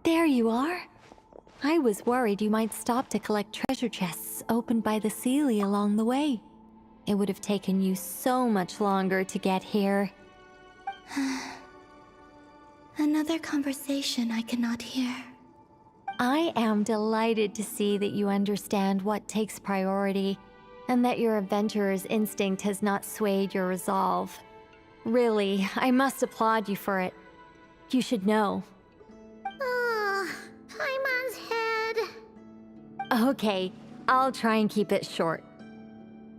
There you are. I was worried you might stop to collect treasure chests opened by the Seelie along the way. It would have taken you so much longer to get here. Another conversation I cannot hear. I am delighted to see that you understand what takes priority, and that your adventurer's instinct has not swayed your resolve. Really, I must applaud you for it. You should know. Paimon's head. Okay, I'll try and keep it short.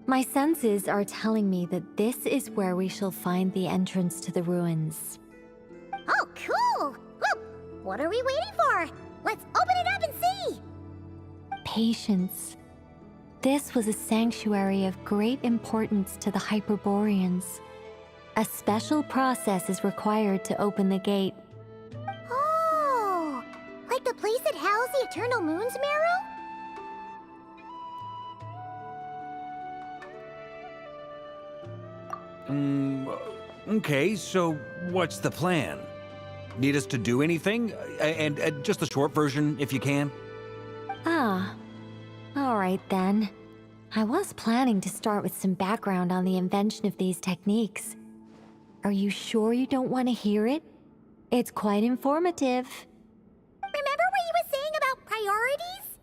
My senses are telling me that this is where we shall find the entrance to the ruins. Oh, cool! Well, what are we waiting for? Let's open it up and see! Patience. This was a sanctuary of great importance to the Hyperboreans. A special process is required to open the gate. Oh! Like the place that housed the Eternal Moon's Marrow? Okay, so what's the plan? Need us to do anything? And just the short version, if you can. Ah, all right then. I was planning to start with some background on the invention of these techniques. Are you sure you don't want to hear it? It's quite informative. Remember what you were saying about priorities?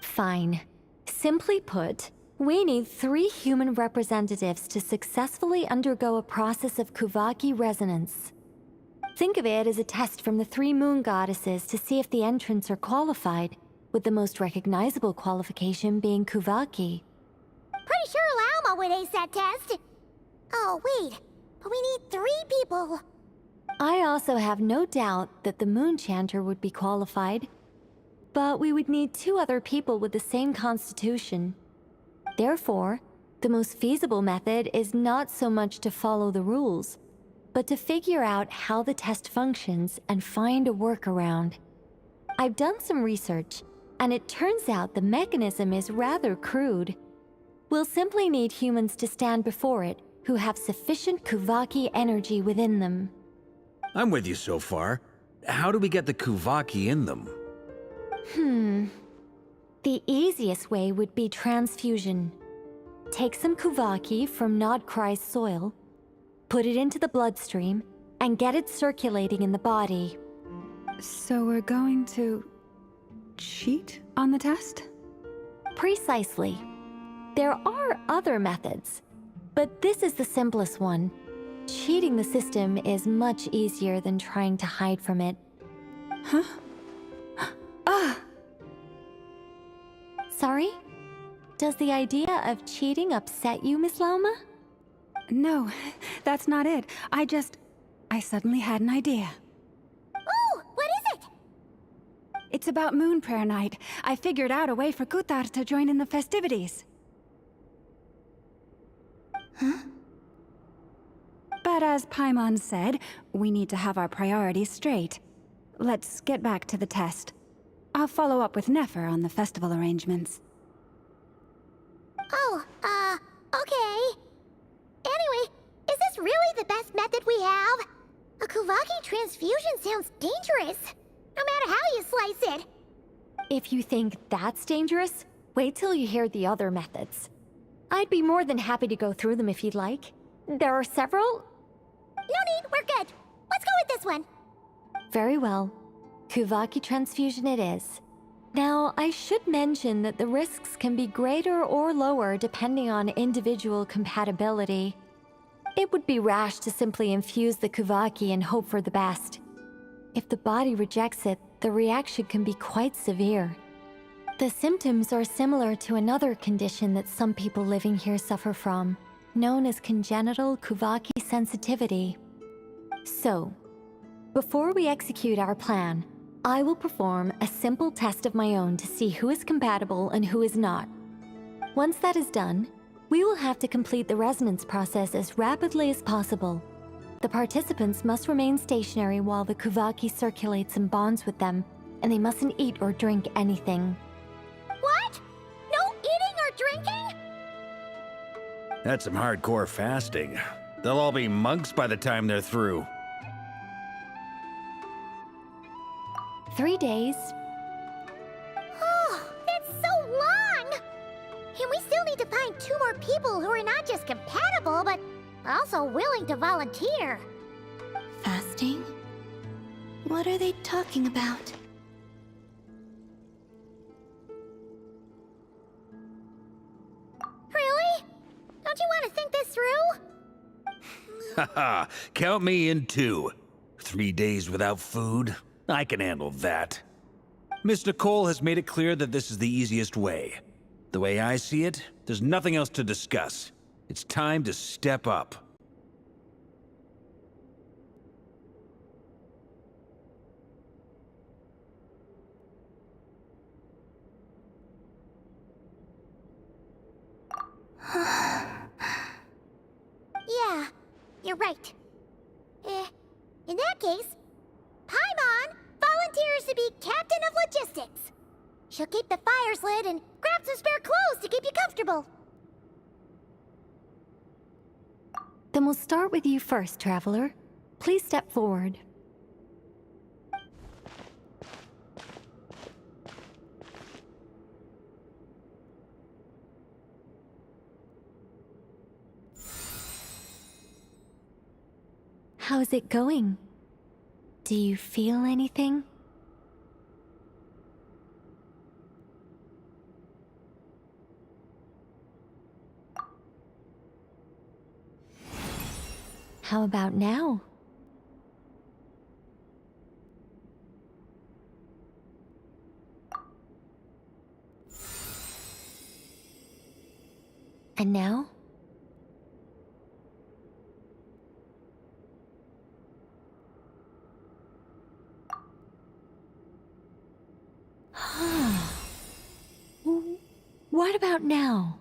Fine. Simply put, we need 3 human representatives to successfully undergo a process of Kuvaki resonance. Think of it as a test from the 3 moon goddesses to see if the entrants are qualified, with the most recognizable qualification being Kuvaki. Pretty sure Lauma would ace that test. Oh, wait. But we need 3 people. I also have no doubt that the Moon Chanter would be qualified, but we would need 2 other people with the same constitution. Therefore, the most feasible method is not so much to follow the rules, but to figure out how the test functions and find a workaround. I've done some research, and it turns out the mechanism is rather crude. We'll simply need humans to stand before it who have sufficient Kuvaki energy within them. I'm with you so far. How do we get the Kuvaki in them? The easiest way would be transfusion. Take some Kuvaki from Nodkrai's soil, put it into the bloodstream, and get it circulating in the body. So we're going to cheat on the test? Precisely. There are other methods, but this is the simplest one. Cheating the system is much easier than trying to hide from it. Huh? Ah! Sorry? Does the idea of cheating upset you, Miss Lauma? No, that's not it. I suddenly had an idea. Ooh, what is it? It's about Moon Prayer Night. I figured out a way for Kutar to join in the festivities. Huh? But as Paimon said, we need to have our priorities straight. Let's get back to the test. I'll follow up with Nefer on the festival arrangements. Oh, okay. Anyway, is this really the best method we have? A Kuvaki transfusion sounds dangerous, no matter how you slice it. If you think that's dangerous, wait till you hear the other methods. I'd be more than happy to go through them if you'd like. There are several. No need, we're good. Let's go with this one. Very well. Kuvaki transfusion it is. Now, I should mention that the risks can be greater or lower depending on individual compatibility. It would be rash to simply infuse the Kuvaki and hope for the best. If the body rejects it, the reaction can be quite severe. The symptoms are similar to another condition that some people living here suffer from, known as congenital Kuvaki sensitivity. So, before we execute our plan, I will perform a simple test of my own to see who is compatible and who is not. Once that is done, we will have to complete the resonance process as rapidly as possible. The participants must remain stationary while the Kuvaki circulates and bonds with them, and they mustn't eat or drink anything. What? No eating or drinking? That's some hardcore fasting. They'll all be monks by the time they're through. 3 days. Oh, that's so long! And we still need to find 2 more people who are not just compatible, but also willing to volunteer. Fasting? What are they talking about? Really? Don't you want to think this through? Haha, count me in too. 3 days without food? I can handle that. Miss Nicole has made it clear that this is the easiest way. The way I see it, there's nothing else to discuss. It's time to step up. Yeah, you're right. In that case, Paimon volunteers to be Captain of Logistics. She'll keep the fires lit and grab some spare clothes to keep you comfortable. Then we'll start with you first, Traveler. Please step forward. How's it going? Do you feel anything? How about now? And now? What about now?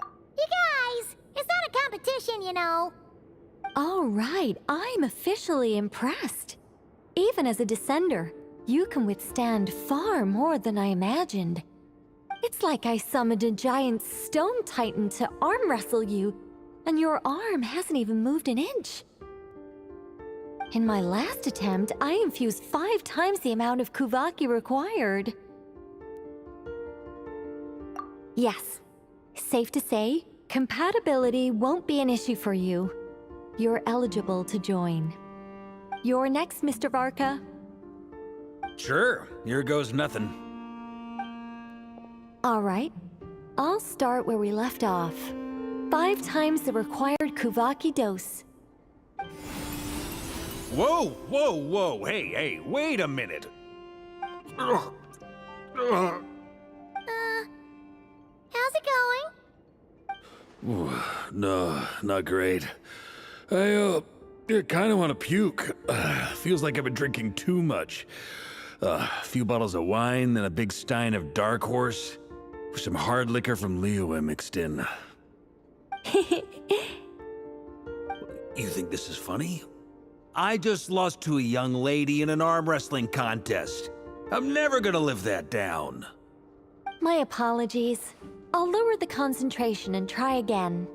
You guys, it's not a competition, you know. All right, I'm officially impressed. Even as a descender, you can withstand far more than I imagined. It's like I summoned a giant stone titan to arm wrestle you, and your arm hasn't even moved an inch. In my last attempt, I infused 5 times the amount of Kuvaki required. Yes, safe to say, compatibility won't be an issue for you. You're eligible to join. You're next, Mr. Varka. Sure, here goes nothing. All right, I'll start where we left off. 5 times the required Kuvaki dose. Whoa, whoa, whoa, hey, wait a minute. How's it going? No, not great. I kind of want to puke. Feels like I've been drinking too much. A few bottles of wine, then a big stein of Dark Horse. With some hard liquor from Liyue mixed in. You think this is funny? I just lost to a young lady in an arm wrestling contest. I'm never gonna live that down. My apologies. I'll lower the concentration and try again.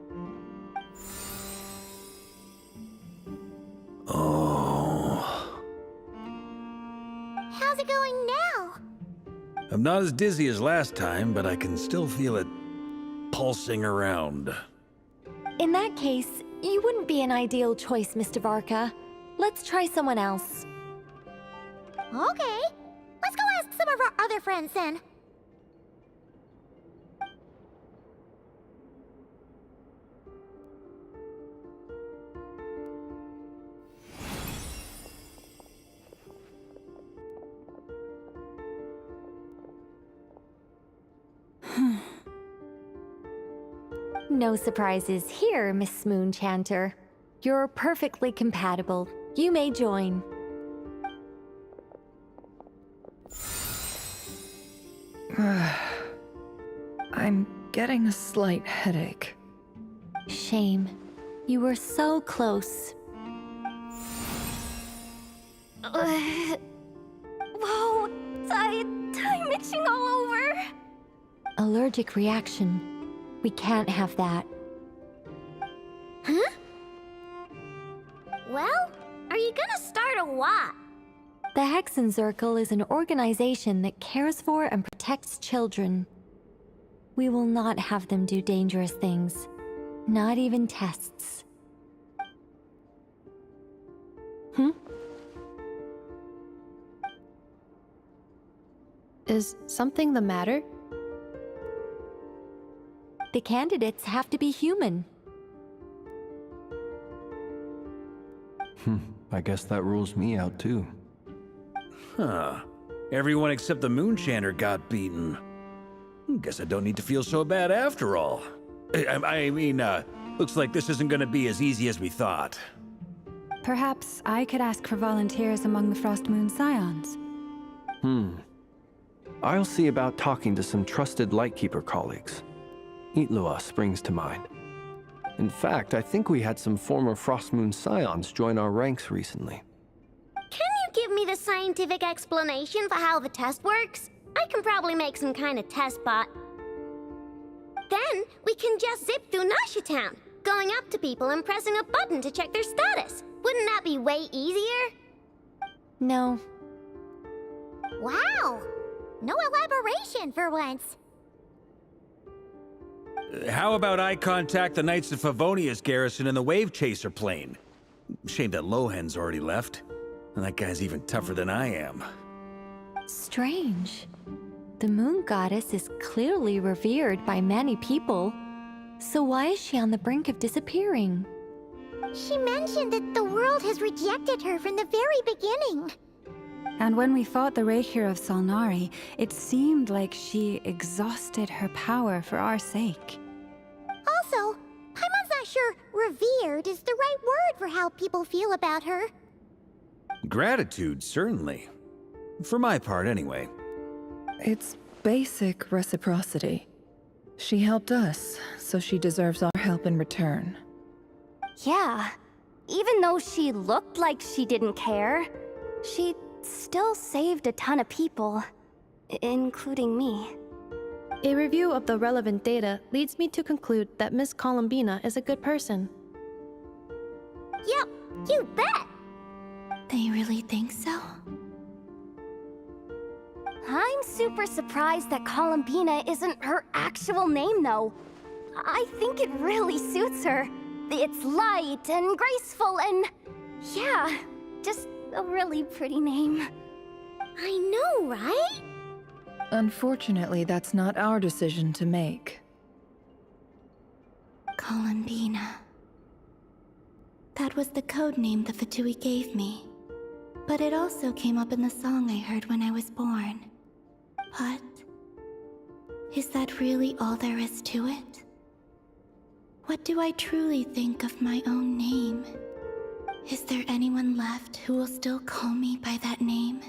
Oh. How's it going now? I'm not as dizzy as last time, but I can still feel it pulsing around. In that case, you wouldn't be an ideal choice, Mr. Varka. Let's try someone else. Okay, let's go ask some of our other friends then. No surprises here, Miss Moonchanter. You're perfectly compatible. You may join. I'm getting a slight headache. Shame. You were so close. Whoa, I'm itching all over. Allergic reaction. We can't have that. Huh? Well, are you gonna start a war? what? The Hexen Circle is an organization that cares for and protects children. We will not have them do dangerous things. Not even tests. Is something the matter? The candidates have to be human. I guess that rules me out too. Huh. Everyone except the Moonshanter got beaten. Guess I don't need to feel so bad after all. I mean, looks like this isn't gonna be as easy as we thought. Perhaps I could ask for volunteers among the Frost Moon Scions. I'll see about talking to some trusted Lightkeeper colleagues. Itlua springs to mind. In fact, I think we had some former Frost Moon Scions join our ranks recently. Can you give me the scientific explanation for how the test works? I can probably make some kind of test bot. Then we can just zip through Nasha Town, going up to people and pressing a button to check their status. Wouldn't that be way easier? No. Wow! No elaboration for once. How about I contact the Knights of Favonia's garrison in the Wave Chaser plane? Shame that Lohan's already left. And that guy's even tougher than I am. Strange. The moon goddess is clearly revered by many people. So why is she on the brink of disappearing? She mentioned that the world has rejected her from the very beginning. And when we fought the Reikir of Solnari, it seemed like she exhausted her power for our sake. Also, Paimon's not sure revered is the right word for how people feel about her. Gratitude, certainly. For my part, anyway. It's basic reciprocity. She helped us, so she deserves our help in return. Yeah. Even though she looked like she didn't care, she still saved a ton of people, including me. A review of the relevant data leads me to conclude that Miss Columbina is a good person. Yep, you bet! They really think so? I'm super surprised that Columbina isn't her actual name, though. I think it really suits her. It's light and graceful and... yeah, just a really pretty name. I know, right? Unfortunately, that's not our decision to make. Columbina. That was the code name the Fatui gave me. But it also came up in the song I heard when I was born. But... is that really all there is to it? What do I truly think of my own name? Is there anyone left who will still call me by that name?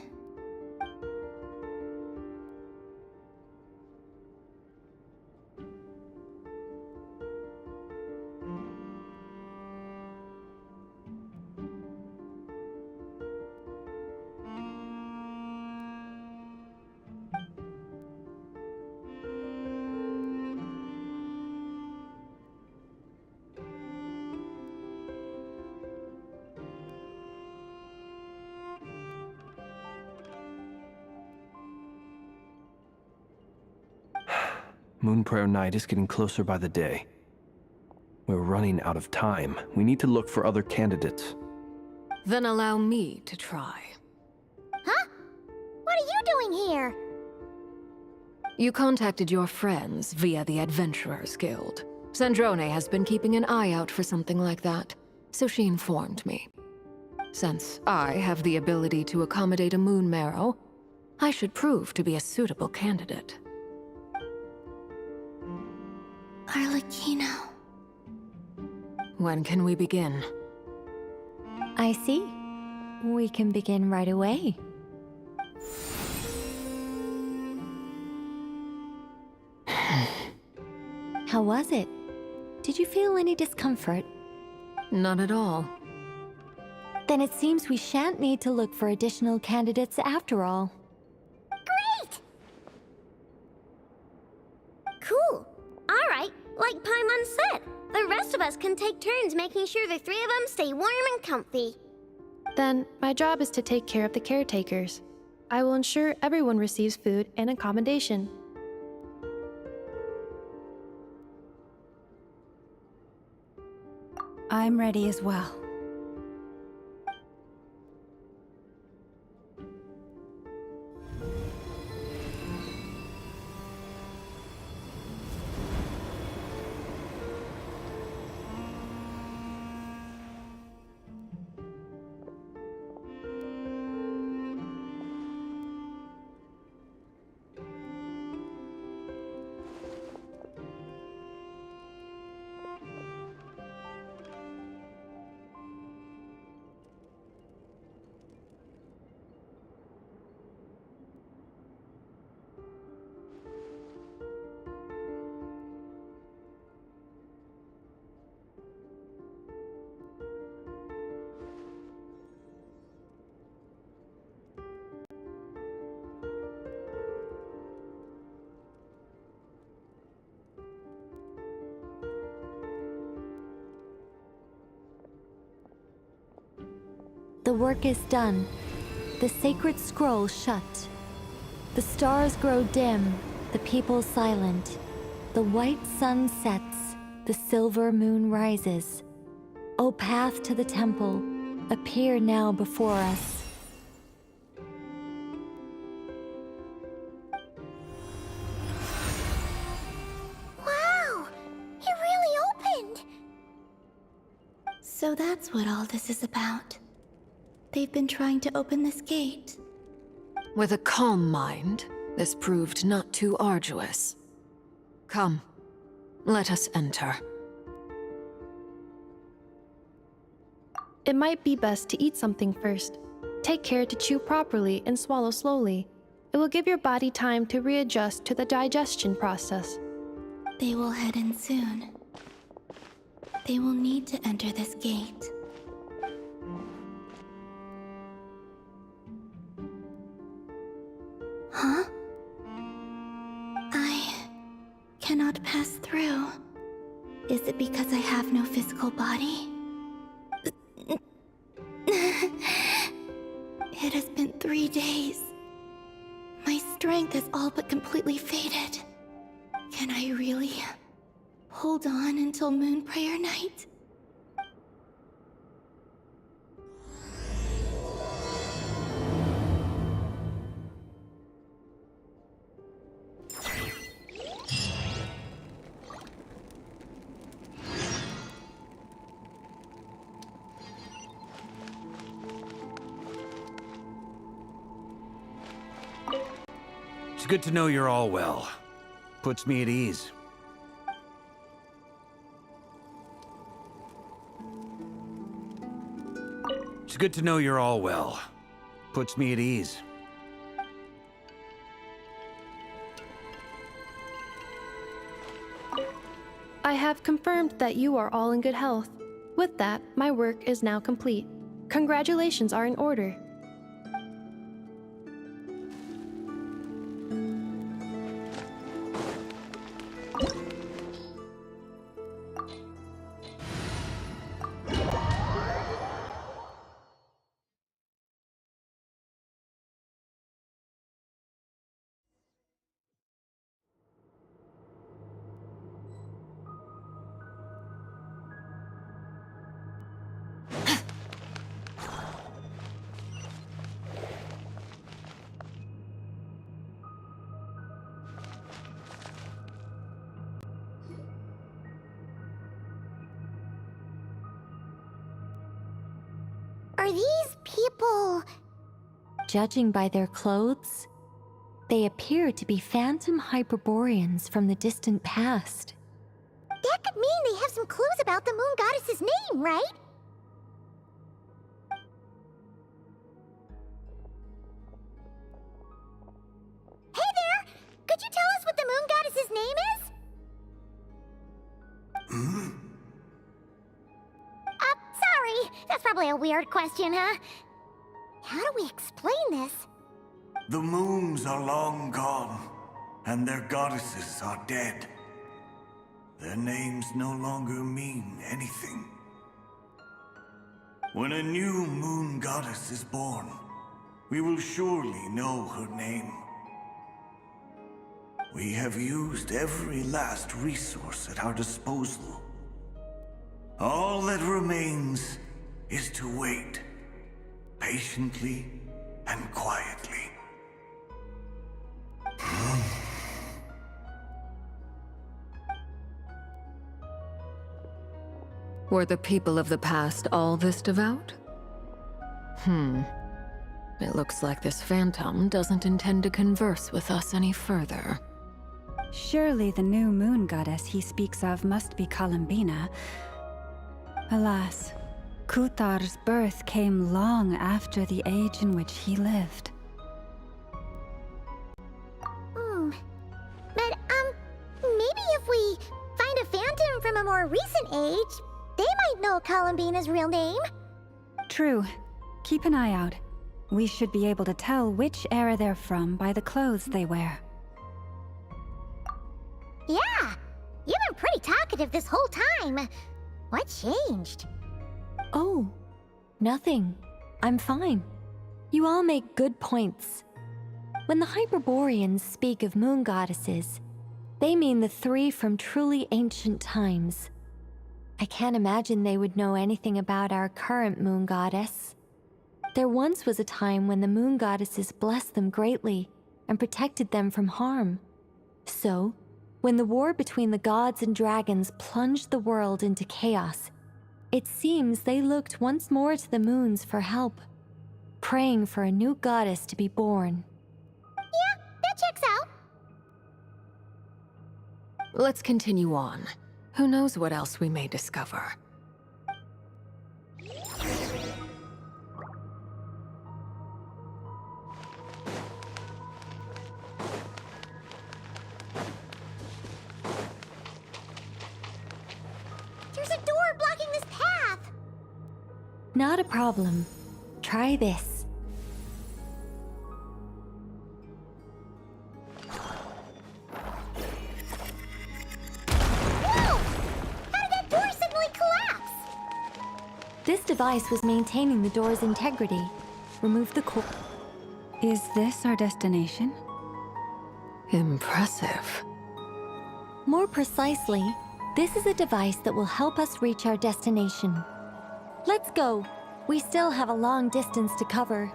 Moon Prayer Night is getting closer by the day. We're running out of time. We need to look for other candidates. Then allow me to try. Huh? What are you doing here? You contacted your friends via the Adventurers Guild. Sandrone has been keeping an eye out for something like that, so she informed me. Since I have the ability to accommodate a moon marrow, I should prove to be a suitable candidate. Arlecchino. When can we begin? I see. We can begin right away. How was it? Did you feel any discomfort? Not at all. Then it seems we shan't need to look for additional candidates after all. Great! Cool. Alright, like Paimon said, the rest of us can take turns making sure the three of them stay warm and comfy. Then, my job is to take care of the caretakers. I will ensure everyone receives food and accommodation. I'm ready as well. The work is done. The sacred scroll shut. The stars grow dim, the people silent. The white sun sets, the silver moon rises. O path to the temple, appear now before us. Wow! It really opened! So that's what all this is about. They've been trying to open this gate. With a calm mind, this proved not too arduous. Come, let us enter. It might be best to eat something first. Take care to chew properly and swallow slowly. It will give your body time to readjust to the digestion process. They will head in soon. They will need to enter this gate. Huh? I cannot pass through. Is it because I have no physical body? It has been 3 days. My strength has all but completely faded. Can I really hold on until Moon Prayer Night? It's good to know you're all well. Puts me at ease. It's good to know you're all well. Puts me at ease. I have confirmed that you are all in good health. With that, my work is now complete. Congratulations are in order. Are these people... Judging by their clothes, they appear to be phantom Hyperboreans from the distant past. That could mean they have some clues about the moon goddess's name, right? Hey there! Could you tell us what the moon goddess's name is? Sorry. That's probably a weird question, huh? How do we explain this? The moons are long gone, and their goddesses are dead. Their names no longer mean anything. When a new moon goddess is born, we will surely know her name. We have used every last resource at our disposal. All that remains is to wait, patiently and quietly. Were the people of the past all this devout? It looks like this phantom doesn't intend to converse with us any further. Surely the new moon goddess he speaks of must be Columbina. Alas, Kuthar's birth came long after the age in which he lived. But, maybe if we find a phantom from a more recent age, they might know Columbina's real name. True. Keep an eye out. We should be able to tell which era they're from by the clothes they wear. Yeah, you've been pretty talkative this whole time. What changed? Oh, nothing. I'm fine. You all make good points. When the Hyperboreans speak of moon goddesses, they mean the three from truly ancient times. I can't imagine they would know anything about our current moon goddess. There once was a time when the moon goddesses blessed them greatly and protected them from harm. So, when the war between the gods and dragons plunged the world into chaos, it seems they looked once more to the moons for help, praying for a new goddess to be born. Yeah, that checks out. Let's continue on. Who knows what else we may discover? There's a door blocking this path. Not a problem. Try this. This device was maintaining the door's integrity. Remove the core. Is this our destination? Impressive. More precisely, this is a device that will help us reach our destination. Let's go. We still have a long distance to cover.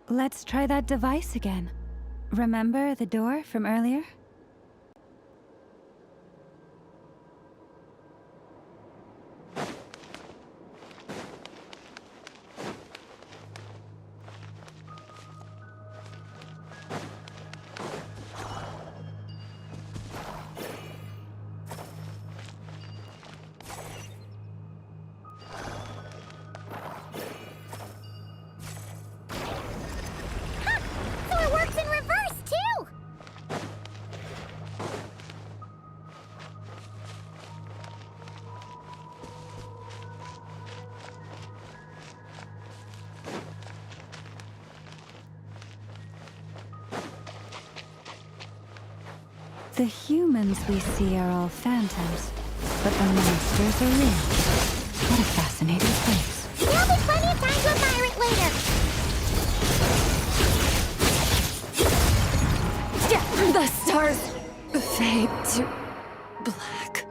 Let's try that device again. Remember the door from earlier? The humans we see are all phantoms, but the monsters are real. What a fascinating place. There'll be plenty of time to admire it later. The stars fade to black.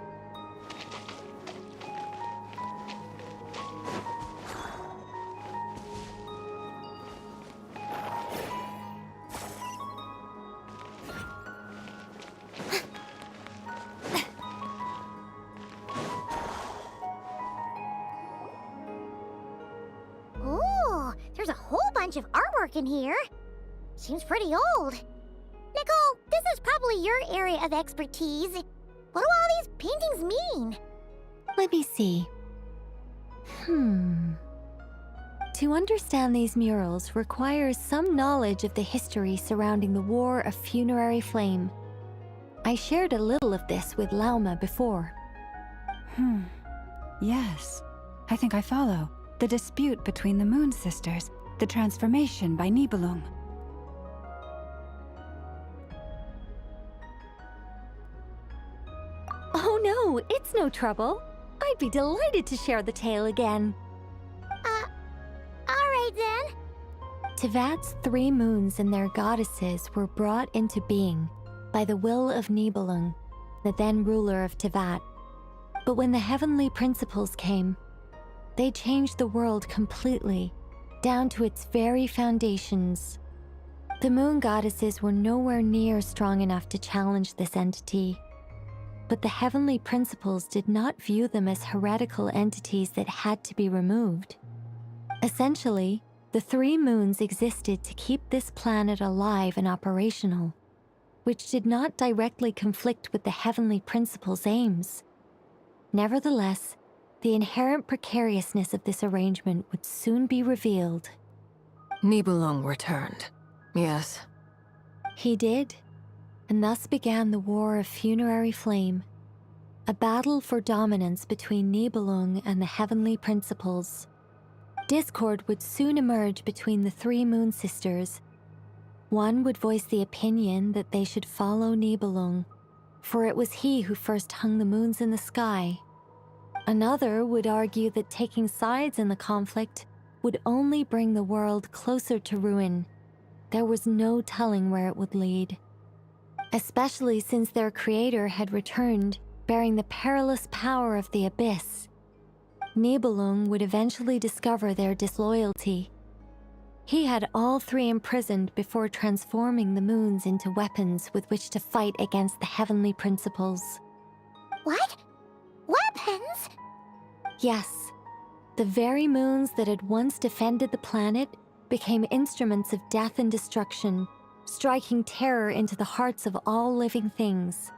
Ooh, there's a whole bunch of artwork in here. Seems pretty old. Nicole, this is probably your area of expertise. What do all these paintings mean? Let me see. To understand these murals requires some knowledge of the history surrounding the War of Funerary Flame. I shared a little of this with Lauma before. Yes, I think I follow. The dispute between the Moon Sisters, the transformation by Nibelung. Oh no, it's no trouble. I'd be delighted to share the tale again. Alright then. Tevat's 3 moons and their goddesses were brought into being by the will of Nibelung, the then ruler of Tevat. But when the heavenly principles came, they changed the world completely, down to its very foundations. The moon goddesses were nowhere near strong enough to challenge this entity. But the heavenly principles did not view them as heretical entities that had to be removed. Essentially, the 3 moons existed to keep this planet alive and operational, which did not directly conflict with the heavenly principles' aims. Nevertheless, the inherent precariousness of this arrangement would soon be revealed. Nibelung returned. Yes. He did, and thus began the War of Funerary Flame, a battle for dominance between Nibelung and the heavenly principles. Discord would soon emerge between the 3 Moon Sisters. One would voice the opinion that they should follow Nibelung, for it was he who first hung the moons in the sky. Another would argue that taking sides in the conflict would only bring the world closer to ruin. There was no telling where it would lead. Especially since their creator had returned, bearing the perilous power of the abyss. Nibelung would eventually discover their disloyalty. He had all 3 imprisoned before transforming the moons into weapons with which to fight against the heavenly principles. What? Weapons? Yes, the very moons that had once defended the planet became instruments of death and destruction, striking terror into the hearts of all living things.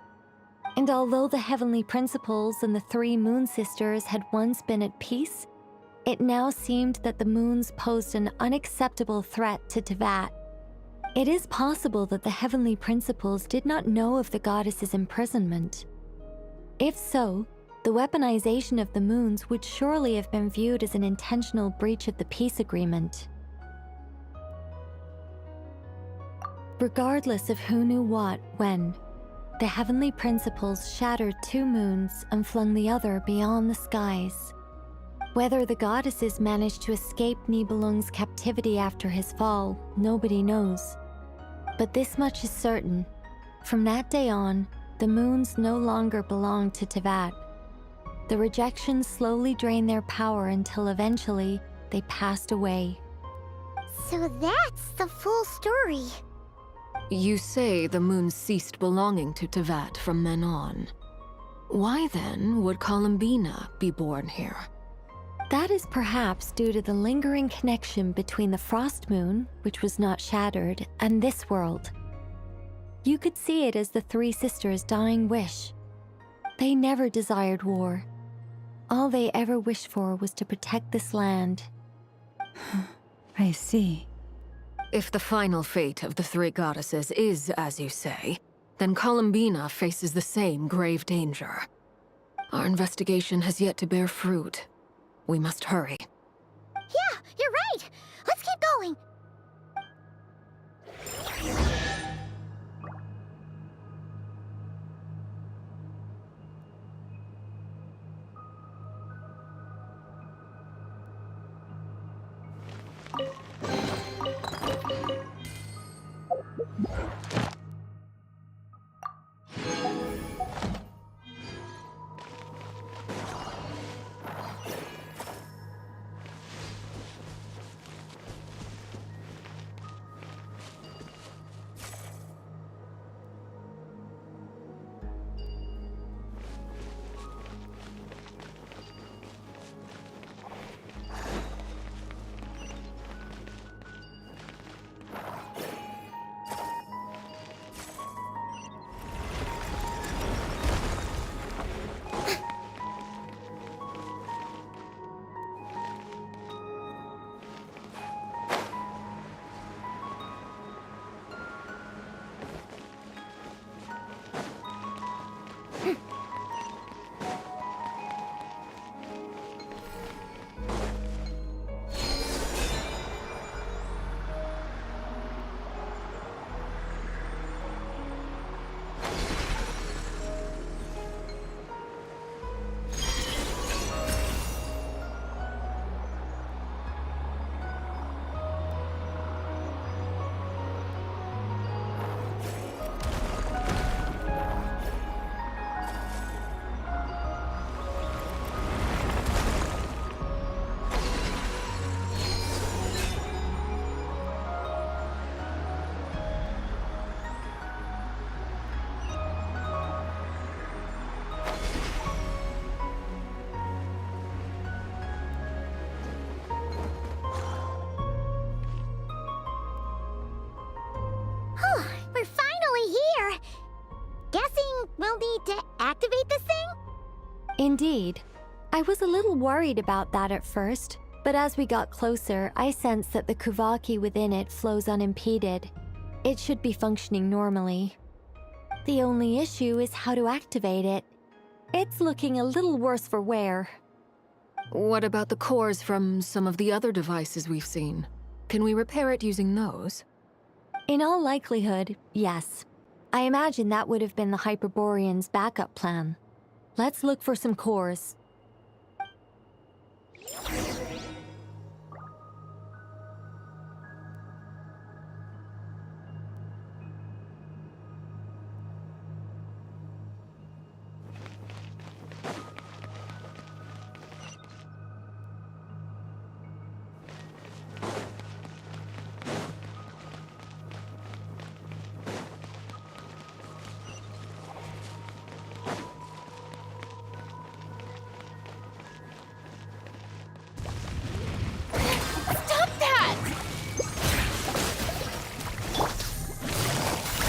And although the heavenly principles and the 3 Moon Sisters had once been at peace, it now seemed that the moons posed an unacceptable threat to Tevat. It is possible that the heavenly principles did not know of the goddess's imprisonment. If so, the weaponization of the moons would surely have been viewed as an intentional breach of the peace agreement. Regardless of who knew what, when, the heavenly principles shattered 2 moons and flung the other beyond the skies. Whether the goddesses managed to escape Nibelung's captivity after his fall, nobody knows. But this much is certain. From that day on, the moons no longer belonged to Tevat. The rejection slowly drained their power until eventually they passed away. So that's the full story. You say the moons ceased belonging to Tevat from then on. Why then would Columbina be born here? That is perhaps due to the lingering connection between the Frost Moon, which was not shattered, and this world. You could see it as the 3 sisters' dying wish. They never desired war. All they ever wished for was to protect this land. I see. If the final fate of the 3 goddesses is as you say, then Columbina faces the same grave danger. Our investigation has yet to bear fruit. We must hurry. Yeah, you're right. Let's keep going. guessing we'll need to activate this thing? Indeed. I was a little worried about that at first, but as we got closer, I sensed that the Kuvaki within it flows unimpeded. It should be functioning normally. The only issue is how to activate it. It's looking a little worse for wear. What about the cores from some of the other devices we've seen? Can we repair it using those? In all likelihood, yes. I imagine that would have been the Hyperborean's backup plan. Let's look for some cores.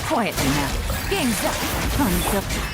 Quietly now. Game's up. Time's up.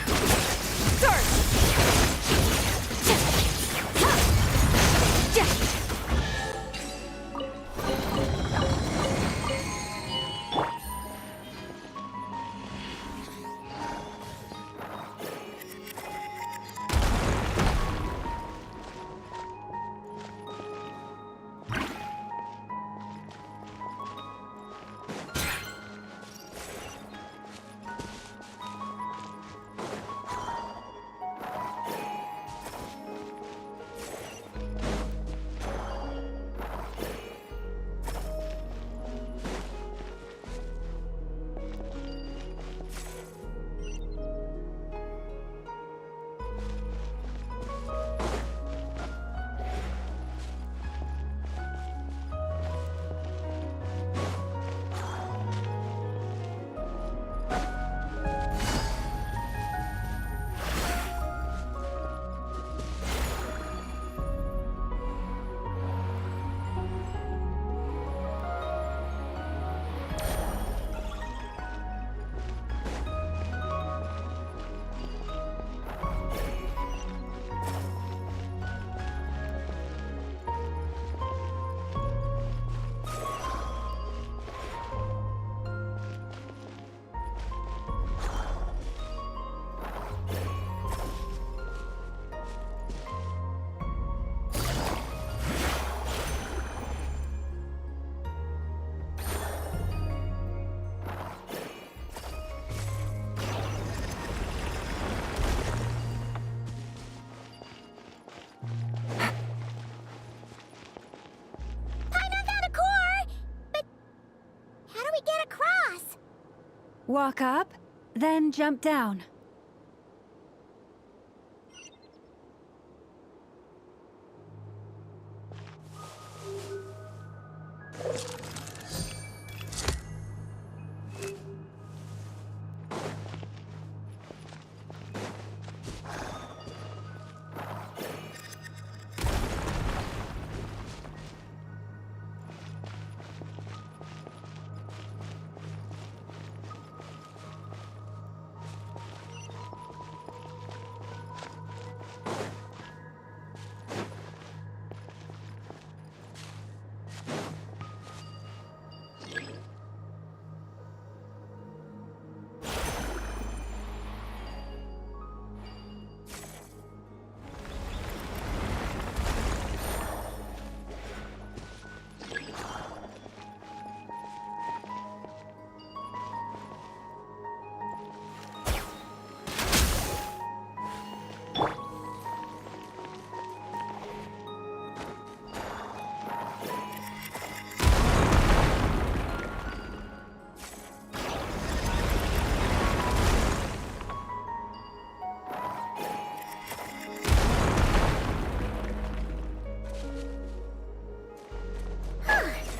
Walk up, then jump down.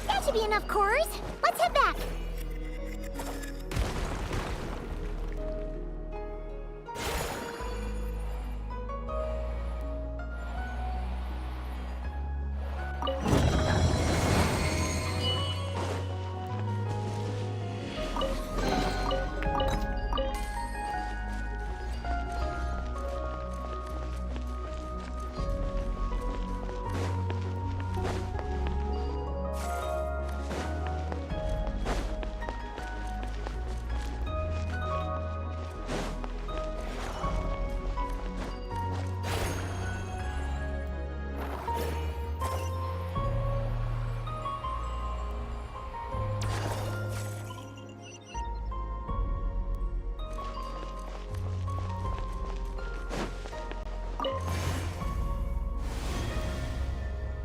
That should be enough cores. Let's head back.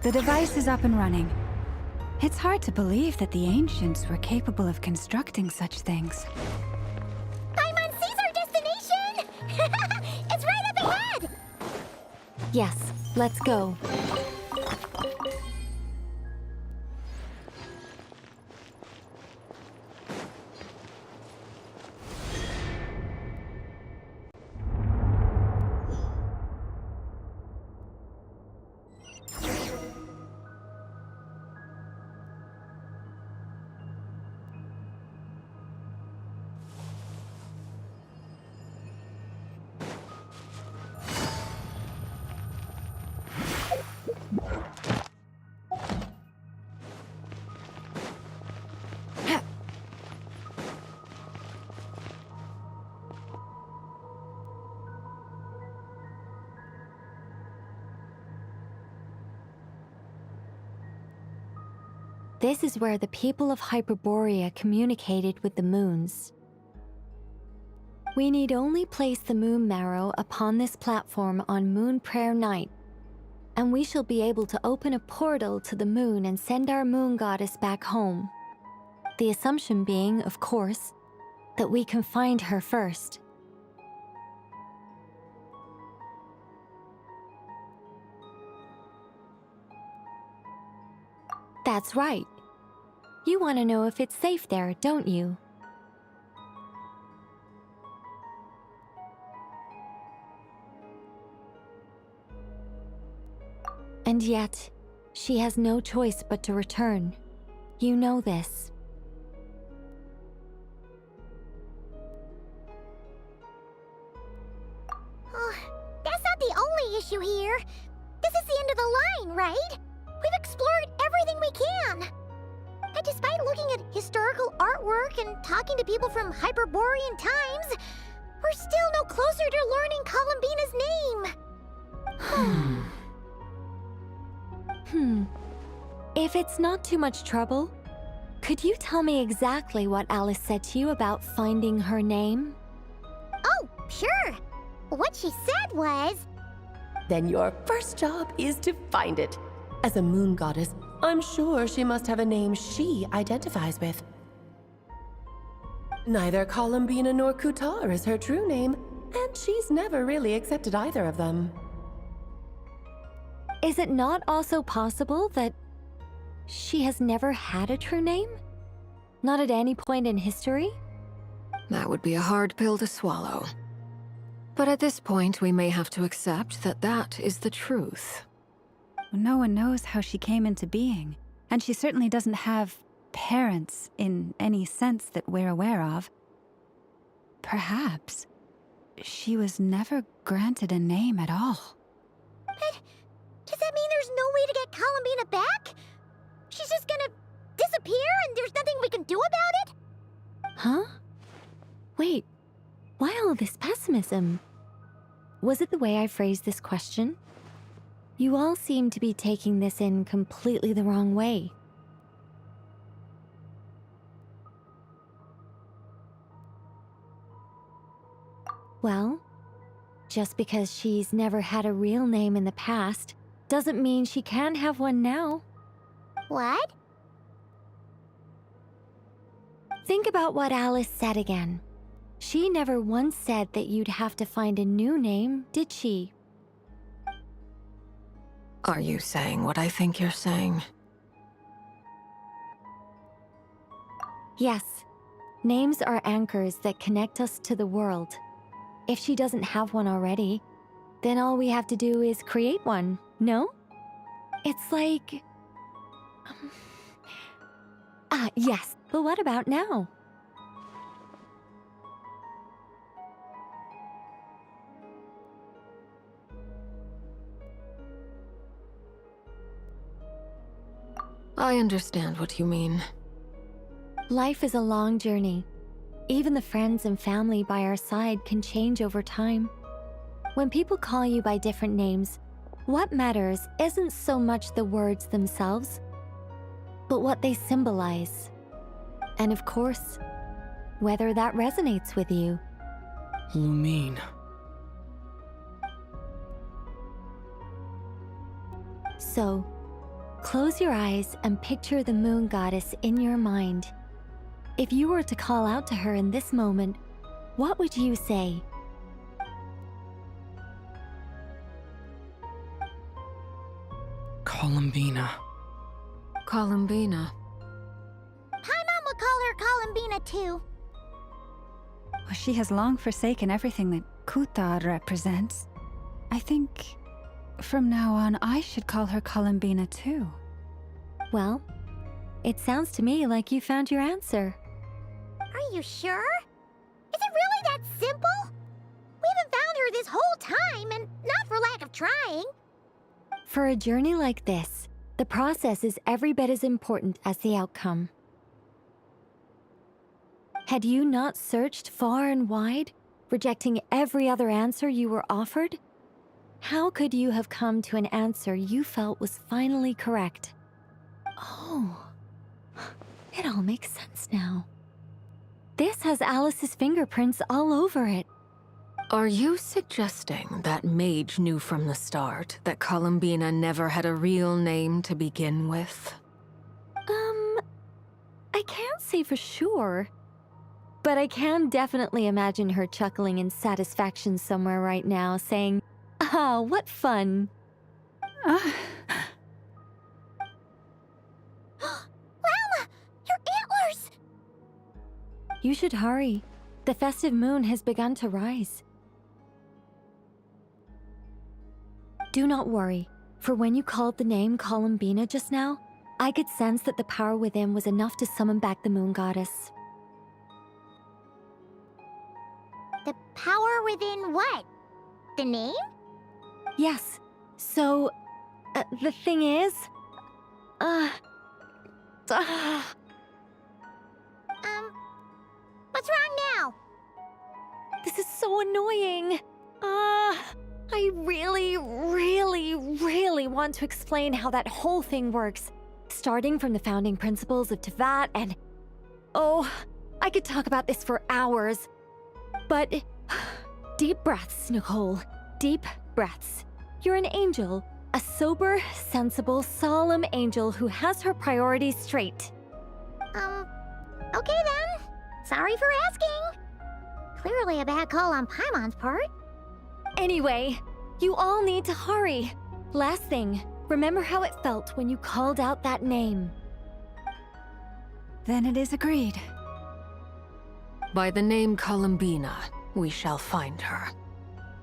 The device is up and running. It's hard to believe that the ancients were capable of constructing such things. Paimon sees our destination! It's right up ahead! Yes, let's go. This is where the people of Hyperborea communicated with the moons. We need only place the moon marrow upon this platform on Moon Prayer Night, and we shall be able to open a portal to the moon and send our moon goddess back home. The assumption being, of course, that we can find her first. That's right. You want to know if it's safe there, don't you? And yet, she has no choice but to return. You know this. Oh, that's not the only issue here. This is the end of the line, right? We've explored everything we can. And despite looking at historical artwork and talking to people from Hyperborean times, we're still no closer to learning Columbina's name. If it's not too much trouble, could you tell me exactly what Alice said to you about finding her name? Oh, sure. What she said was... Then your first job is to find it. As a moon goddess, I'm sure she must have a name she identifies with. Neither Columbina nor Kutar is her true name, and she's never really accepted either of them. Is it not also possible that she has never had a true name? Not at any point in history? That would be a hard pill to swallow. But at this point, we may have to accept that that is the truth. No one knows how she came into being, and she certainly doesn't have parents in any sense that we're aware of. Perhaps she was never granted a name at all. But does that mean there's no way to get Columbina back? She's just gonna disappear and there's nothing we can do about it? Huh? Wait, why all this pessimism? Was it the way I phrased this question? You all seem to be taking this in completely the wrong way. Well, just because she's never had a real name in the past doesn't mean she can't have one now. What? Think about what Alice said again. She never once said that you'd have to find a new name, did she? Are you saying what I think you're saying? Yes. Names are anchors that connect us to the world. If she doesn't have one already, then all we have to do is create one, no? It's like... yes, but what about now? I understand what you mean. Life is a long journey. Even the friends and family by our side can change over time. When people call you by different names, what matters isn't so much the words themselves, but what they symbolize. And of course, whether that resonates with you. Lumine. So, Close your eyes and picture the moon goddess in your mind. If you were to call out to her in this moment, what would you say? Columbina. Columbina. Paimon would call her Columbina too. Well, she has long forsaken everything that Kuta represents. I think from now on I should call her Columbina too. Well, it sounds to me like you found your answer. Are you sure? Is it really that simple? We haven't found her this whole time, and not for lack of trying. For a journey like this, the process is every bit as important as the outcome. Had you not searched far and wide, rejecting every other answer you were offered? How could you have come to an answer you felt was finally correct? Oh, it all makes sense now. This has Alice's fingerprints all over it. Are you suggesting that Mage knew from the start that Columbina never had a real name to begin with? I can't say for sure. But I can definitely imagine her chuckling in satisfaction somewhere right now, saying, "Ah, what fun." Llama! Your antlers! You should hurry. The festive moon has begun to rise. Do not worry, for when you called the name Columbina just now, I could sense that the power within was enough to summon back the moon goddess. The power within what? The name? Yes. So, the thing is... What's wrong now? This is so annoying. I really want to explain how that whole thing works. Starting from the founding principles of Tevat and... Oh, I could talk about this for hours. But... Deep breaths, Nicole. Deep breaths. You're an angel. A sober, sensible, solemn angel who has her priorities straight. Okay then. Sorry for asking. Clearly a bad call on Paimon's part. Anyway, you all need to hurry. Last thing, remember how it felt when you called out that name. Then it is agreed. By the name Columbina, we shall find her.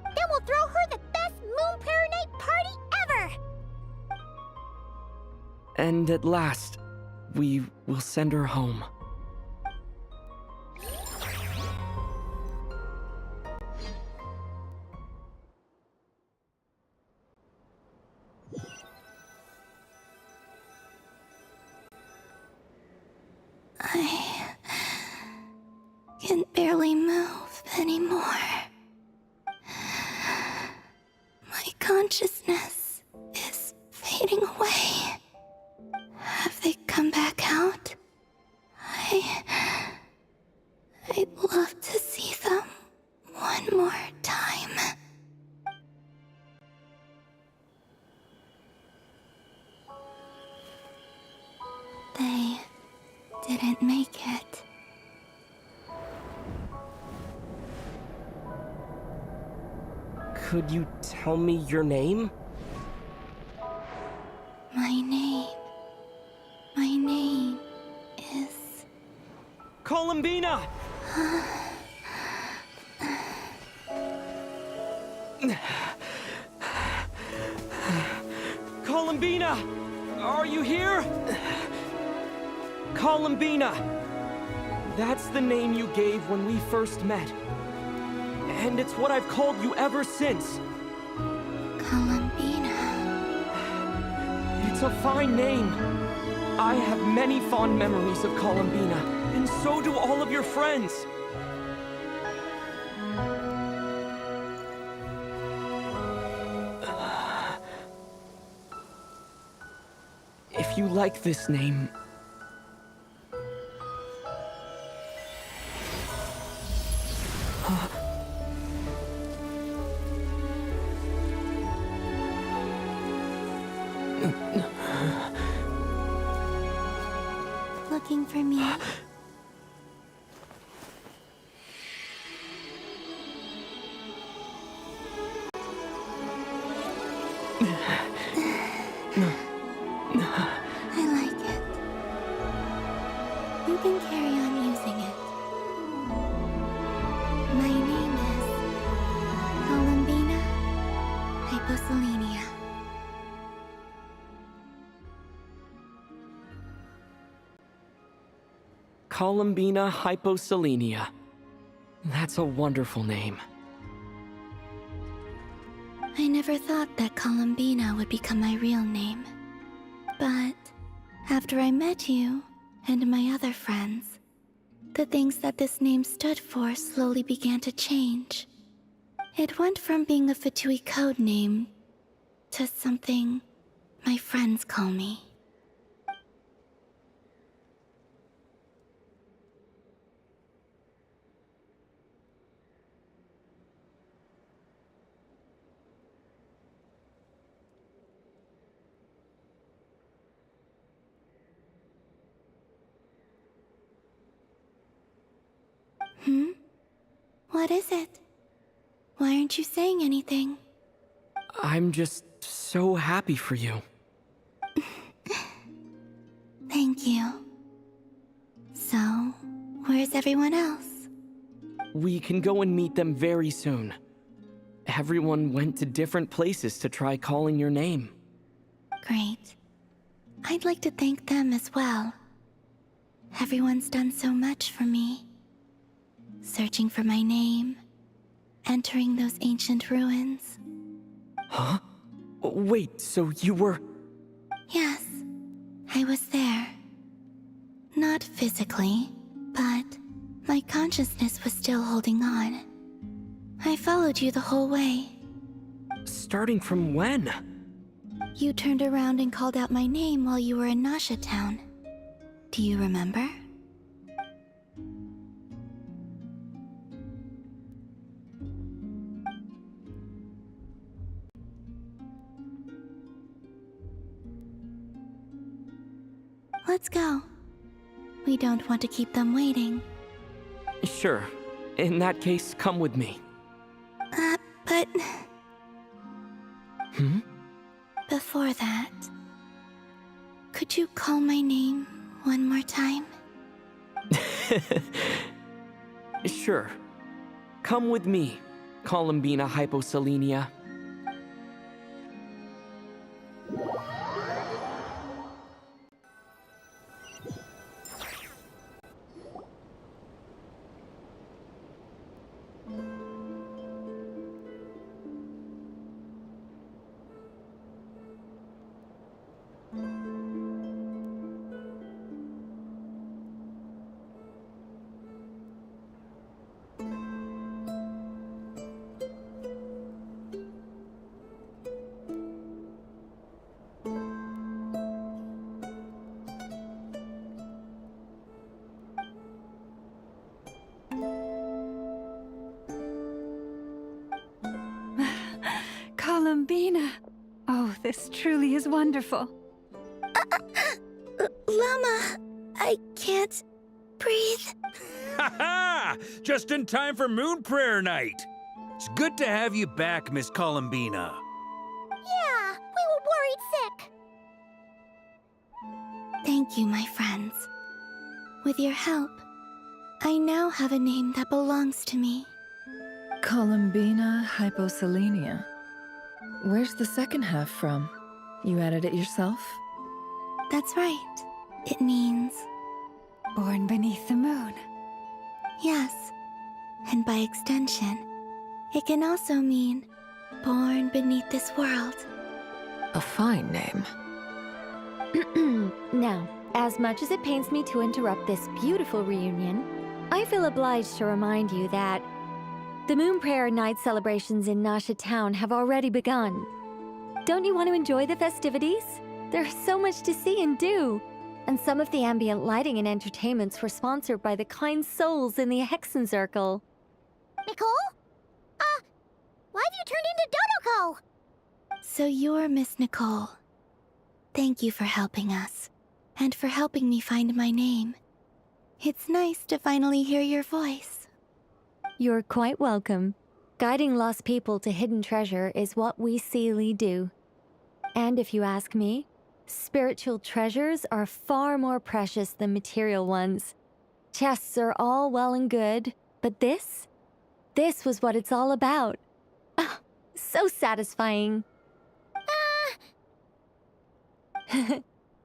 Then we'll throw her the best Moon Prayer Night party ever! And at last, we will send her home. I can barely move anymore. My consciousness is fading away. Have they come back out? I'd love to see them one more time. They didn't make it. Could you tell me your name? My name is... Columbina! Columbina! Are you here? Columbina! That's the name you gave when we first met. And it's what I've called you ever since. Columbina. It's a fine name. I have many fond memories of Columbina, and so do all of your friends. If you like this name... looking for me? I like it. You can carry on using it. My name is Columbina Hyposelenia. Columbina Hyposelenia. That's a wonderful name. I never thought that Columbina would become my real name. But after I met you and my other friends, the things that this name stood for slowly began to change. It went from being a Fatui code name to something my friends call me. What is it? Why aren't you saying anything? I'm just so happy for you. Thank you. So, where's everyone else? We can go and meet them very soon. Everyone went to different places to try calling your name. Great. I'd like to thank them as well. Everyone's done so much for me. Searching for my name, entering those ancient ruins. Huh? Wait, so you were... Yes, I was there. Not physically, but my consciousness was still holding on. I followed you the whole way. Starting from when? You turned around and called out my name while you were in Nasha Town. Do you remember? Let's go. We don't want to keep them waiting. Sure. In that case, come with me. But... Hmm? Before that... Could you call my name one more time? Sure. Come with me, Columbina Hyposelenia. Columbina! Oh, this truly is wonderful. Llama, I can't breathe. Ha ha! Just in time for Moon Prayer Night. It's good to have you back, Miss Columbina. Yeah, we were worried sick. Thank you, my friends. With your help, I now have a name that belongs to me. Columbina Hyposelenia. Where's the second half from? You added it yourself? That's right. It means... Born beneath the moon. Yes. And by extension, it can also mean born beneath this world. A fine name. Now, as much as it pains me to interrupt this beautiful reunion, I feel obliged to remind you that the Moon Prayer Night celebrations in Nasha Town have already begun. Don't you want to enjoy the festivities? There's so much to see and do. And some of the ambient lighting and entertainments were sponsored by the kind souls in the Hexen Circle. Nicole? Why have you turned into Dodoko? So you're Miss Nicole. Thank you for helping us. and for helping me find my name. It's nice to finally hear your voice. You're quite welcome. Guiding lost people to hidden treasure is what we Seelie do. And if you ask me, spiritual treasures are far more precious than material ones. Chests are all well and good, but this was what it's all about. Ah, so satisfying.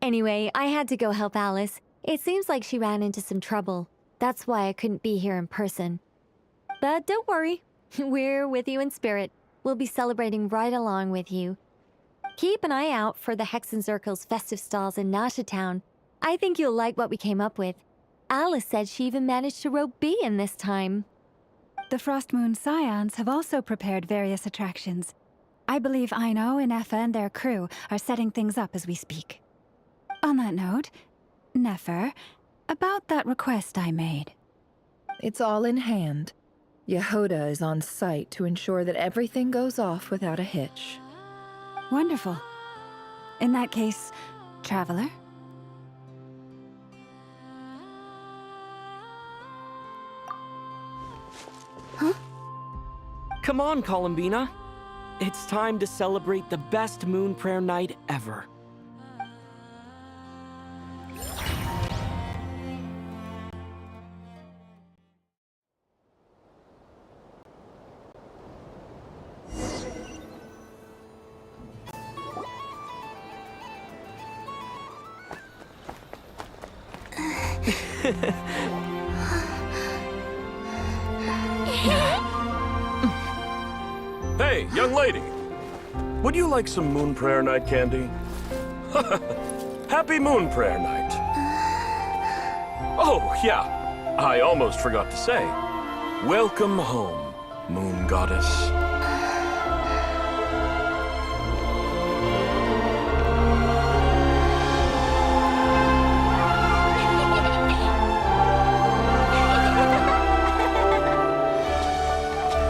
Anyway, I had to go help Alice. It seems like she ran into some trouble. That's why I couldn't be here in person. But don't worry, we're with you in spirit. We'll be celebrating right along with you. Keep an eye out for the Hexenzirkel's festive stalls in Nasha Town. I think you'll like what we came up with. Alice said she even managed to rope B in this time. The Frost Moon Scions have also prepared various attractions. I believe Aino, Nefa, and their crew are setting things up as we speak. On that note, Nefer, about that request I made. It's all in hand. Yehoda is on site to ensure that everything goes off without a hitch. Wonderful. In that case, Traveler? Huh? Come on, Columbina. It's time to celebrate the best moon prayer night ever. Hey, young lady. Would you like some Moon Prayer Night candy? Happy Moon Prayer Night. Oh, yeah. I almost forgot to say. Welcome home, Moon Goddess.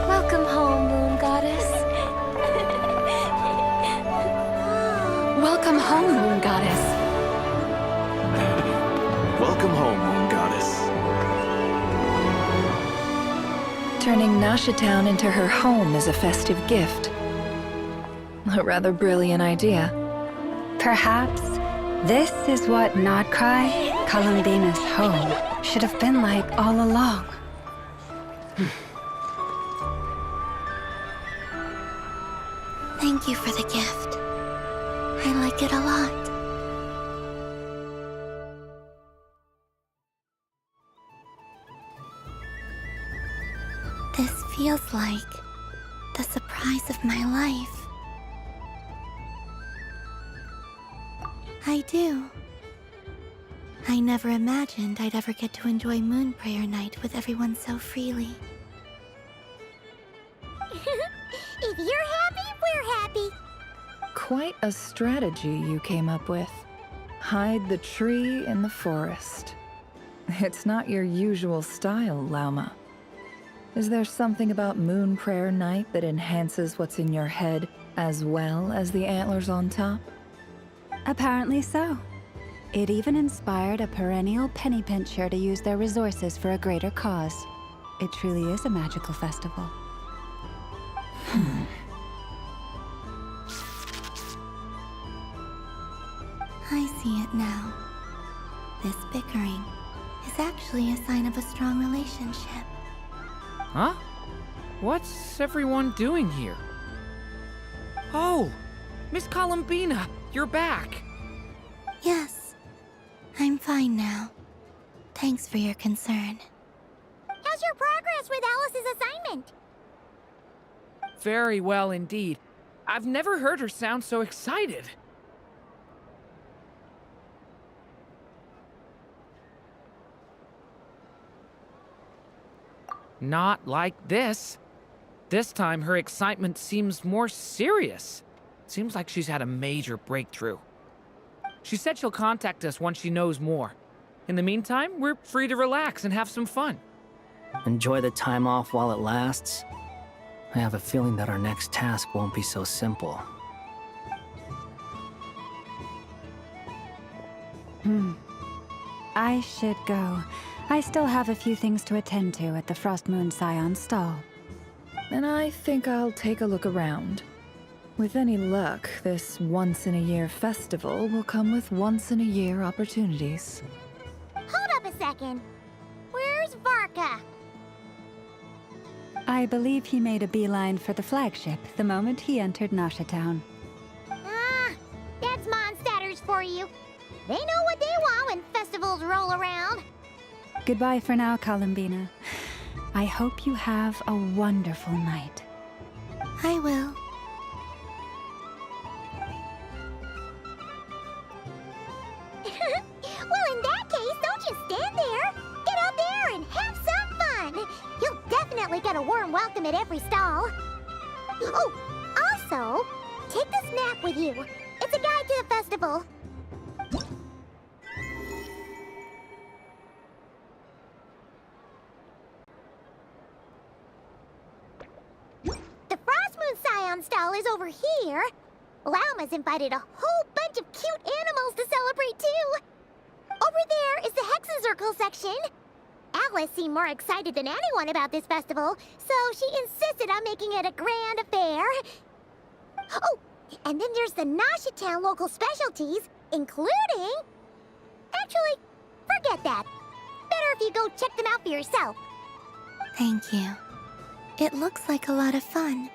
Welcome home, Moon Goddess. Welcome home, Moon Goddess. Welcome home, Moon Goddess. Turning Nasha Town into her home is a festive gift. A rather brilliant idea. Perhaps this is what Nodcry, Columbina's home, should have been like all along. Thank you for the gift. I like it a lot. This feels like the surprise of my life. I do. I never imagined I'd ever get to enjoy Moon Prayer Night with everyone so freely. If you're happy, we're happy. Quite a strategy you came up with. Hide the tree in the forest. It's not your usual style, Lauma. Is there something about Moon Prayer Night that enhances what's in your head as well as the antlers on top? Apparently so. It even inspired a perennial penny pincher to use their resources for a greater cause. It truly is a magical festival. I see it now. This bickering is actually a sign of a strong relationship. Huh? What's everyone doing here? Oh! Miss Columbina, you're back! Yes, I'm fine now. Thanks for your concern. How's your progress with Alice's assignment? Very well indeed. I've never heard her sound so excited. Not like this. This time, her excitement seems more serious. Seems like she's had a major breakthrough. She said she'll contact us once she knows more. In the meantime, we're free to relax and have some fun. Enjoy the time off while it lasts. I have a feeling that our next task won't be so simple. I should go. I still have a few things to attend to at the Frost Moon Scion stall. And I think I'll take a look around. With any luck, this once-in-a-year festival will come with once-in-a-year opportunities. Hold up a second. Where's Varka? I believe he made a beeline for the flagship the moment he entered Nasha Town. Ah, that's Mondstadters for you. They know what they want when festivals roll around. Goodbye for now, Columbina. I hope you have a wonderful night. I will. Well, in that case, don't just stand there. Get out there and have some fun. You'll definitely get a warm welcome at every stall. Oh, also, take this map with you. It's a guide to the festival. The Frost Moon Scion stall is over here. Lauma's invited a whole bunch of cute animals to celebrate too. Over there is the Hexen Circle section. Alice seemed more excited than anyone about this festival, so she insisted on making it a grand affair. Oh, and then there's the Nasha Town local specialties, including... Actually, forget that. Better if you go check them out for yourself. Thank you. It looks like a lot of fun.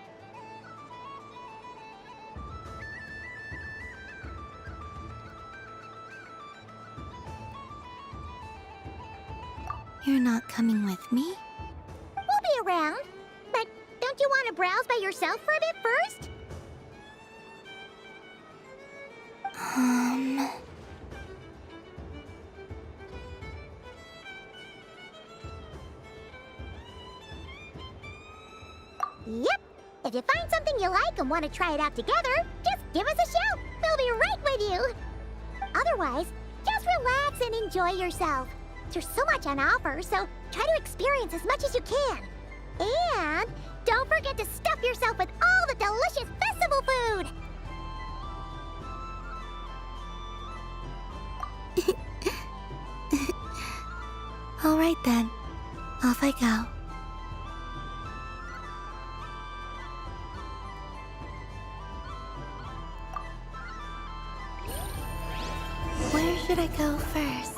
You're not coming with me? We'll be around. But don't you want to browse by yourself for a bit first? Yep. If you find something you like and want to try it out together, just give us a shout. We'll be right with you. Otherwise, just relax and enjoy yourself. There's so much on offer, so try to experience as much as you can. And don't forget to stuff yourself with all the delicious festival food. All right then. Off I go. Where should I go first?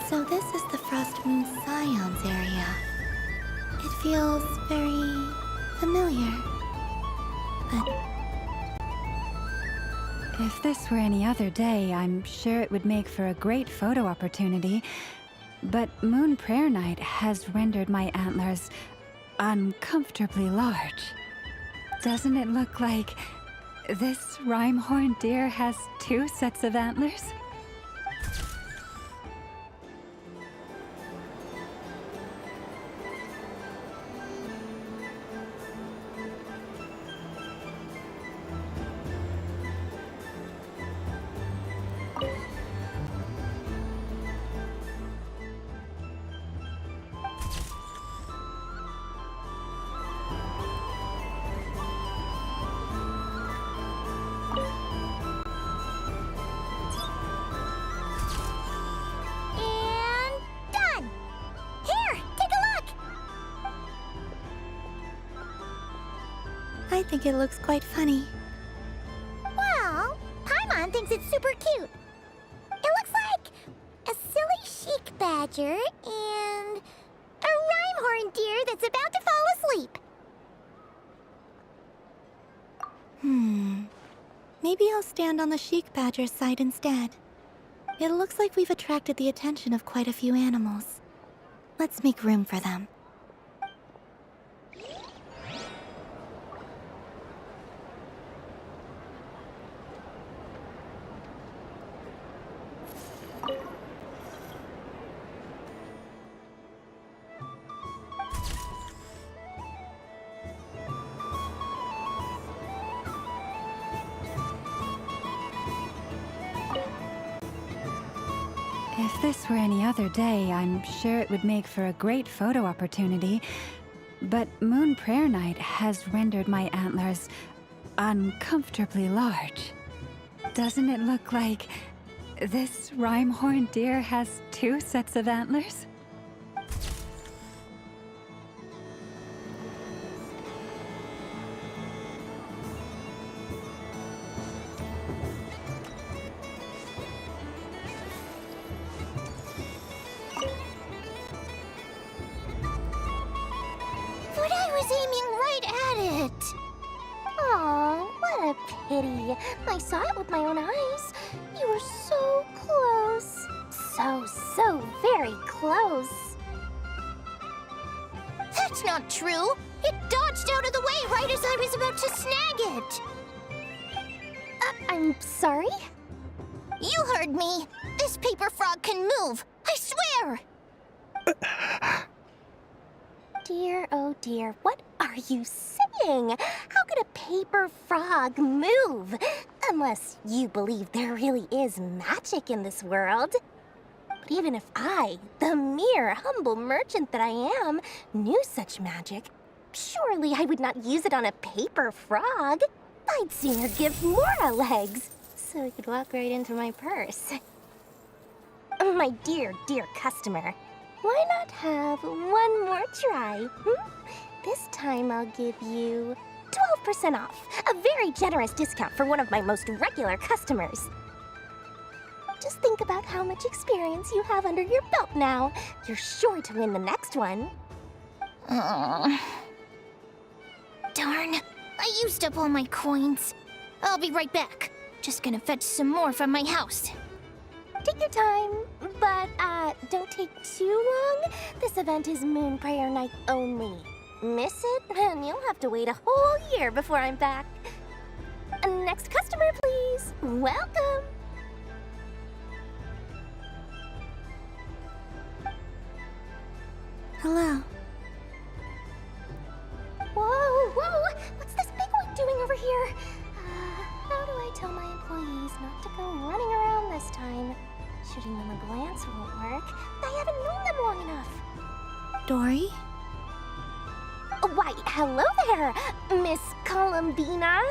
So this is the Frost Moon Scions area. It feels very familiar. But if this were any other day, I'm sure it would make for a great photo opportunity. But Moon Prayer Night has rendered my antlers uncomfortably large. Doesn't it look like this rhyme-horned deer has 2 sets of antlers? I think it looks quite funny. Well, Paimon thinks it's super cute. It looks like a silly chic badger and a rhyme-horned deer that's about to fall asleep. Maybe I'll stand on the chic badger's side instead. It looks like we've attracted the attention of quite a few animals. Let's make room for them. If this were any other day, I'm sure it would make for a great photo opportunity. but Moon Prayer Night has rendered my antlers uncomfortably large. Doesn't it look like this rhyme-horned deer has 2 sets of antlers? But I was aiming right at it! Aw, what a pity. I saw it with my own eyes. You were so close. So very close. That's not true. It dodged out of the way right as I was about to snag it. I'm sorry? You heard me. This paper frog can move. I swear! Dear, oh dear, what are you saying? How could a paper frog move? Unless you believe there really is magic in this world. But even if I, the mere humble merchant that I am, knew such magic, surely I would not use it on a paper frog. I'd sooner give Mora legs, so he could walk right into my purse. My dear, dear customer, why not have one more try? This time I'll give you 12% off, a very generous discount for one of my most regular customers. Just think about how much experience you have under your belt now. You're sure to win the next one. Darn, I used up all my coins. I'll be right back. Just gonna fetch some more from my house. Take your time, but don't take too long. This event is Moon Prayer Night only. Miss it, and you'll have to wait a whole year before I'm back. Next customer, please. Welcome. Hello. Whoa! What's this big one doing over here? How do I tell my employees not to go running around this time? Shooting them a glance won't work. I haven't known them long enough. Dory? Why, hello there, Miss Columbina.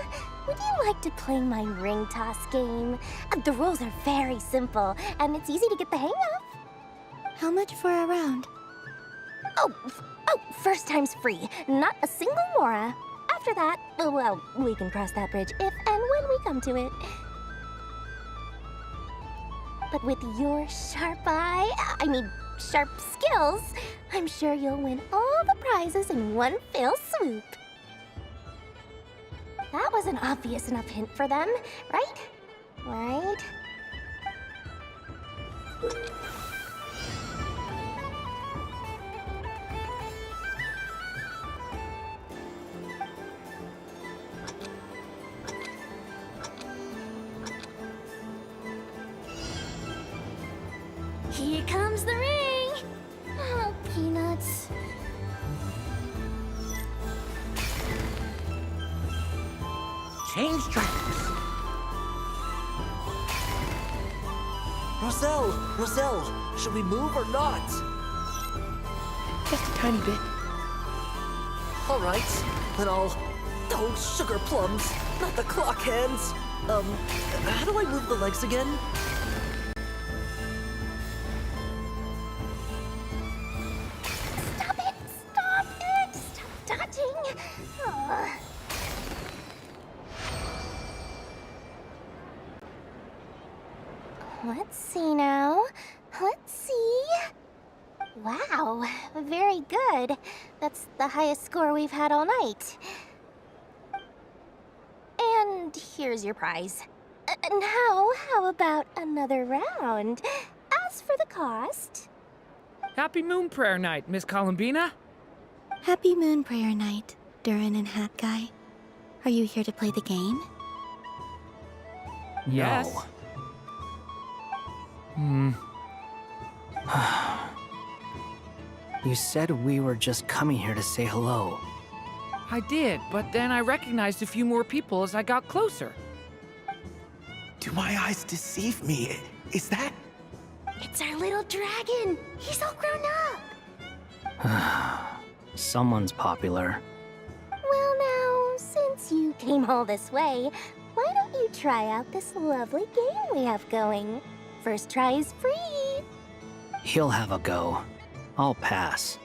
Would you like to play my ring toss game? The rules are very simple, and it's easy to get the hang of. How much for a round? Oh, first time's free. Not a single mora. After that, well, we can cross that bridge if and when we come to it. But with your sharp sharp skills, I'm sure you'll win all the prizes in one fell swoop. That was an obvious enough hint for them, right? Right? Here comes the ring! Oh, peanuts. Change tracks. Roselle, should we move or not? Just a tiny bit. All right, then I'll... Oh, sugar plums, not the clock hands. How do I move the legs again? Stop it! Stop dodging! Let's see now. Let's see. Wow, very good. That's the highest score we've had all night. And here's your prize. Now, how about another round? As for the cost... Happy Moon Prayer Night, Miss Columbina. Happy Moon Prayer Night, Durin and Hat Guy. Are you here to play the game? Yes. You said we were just coming here to say hello. I did, but then I recognized a few more people as I got closer. Do my eyes deceive me? Is that... It's our little dragon! He's all grown up! Someone's popular. Well now, since you came all this way, why don't you try out this lovely game we have going? First try is free. He'll have a go. I'll pass.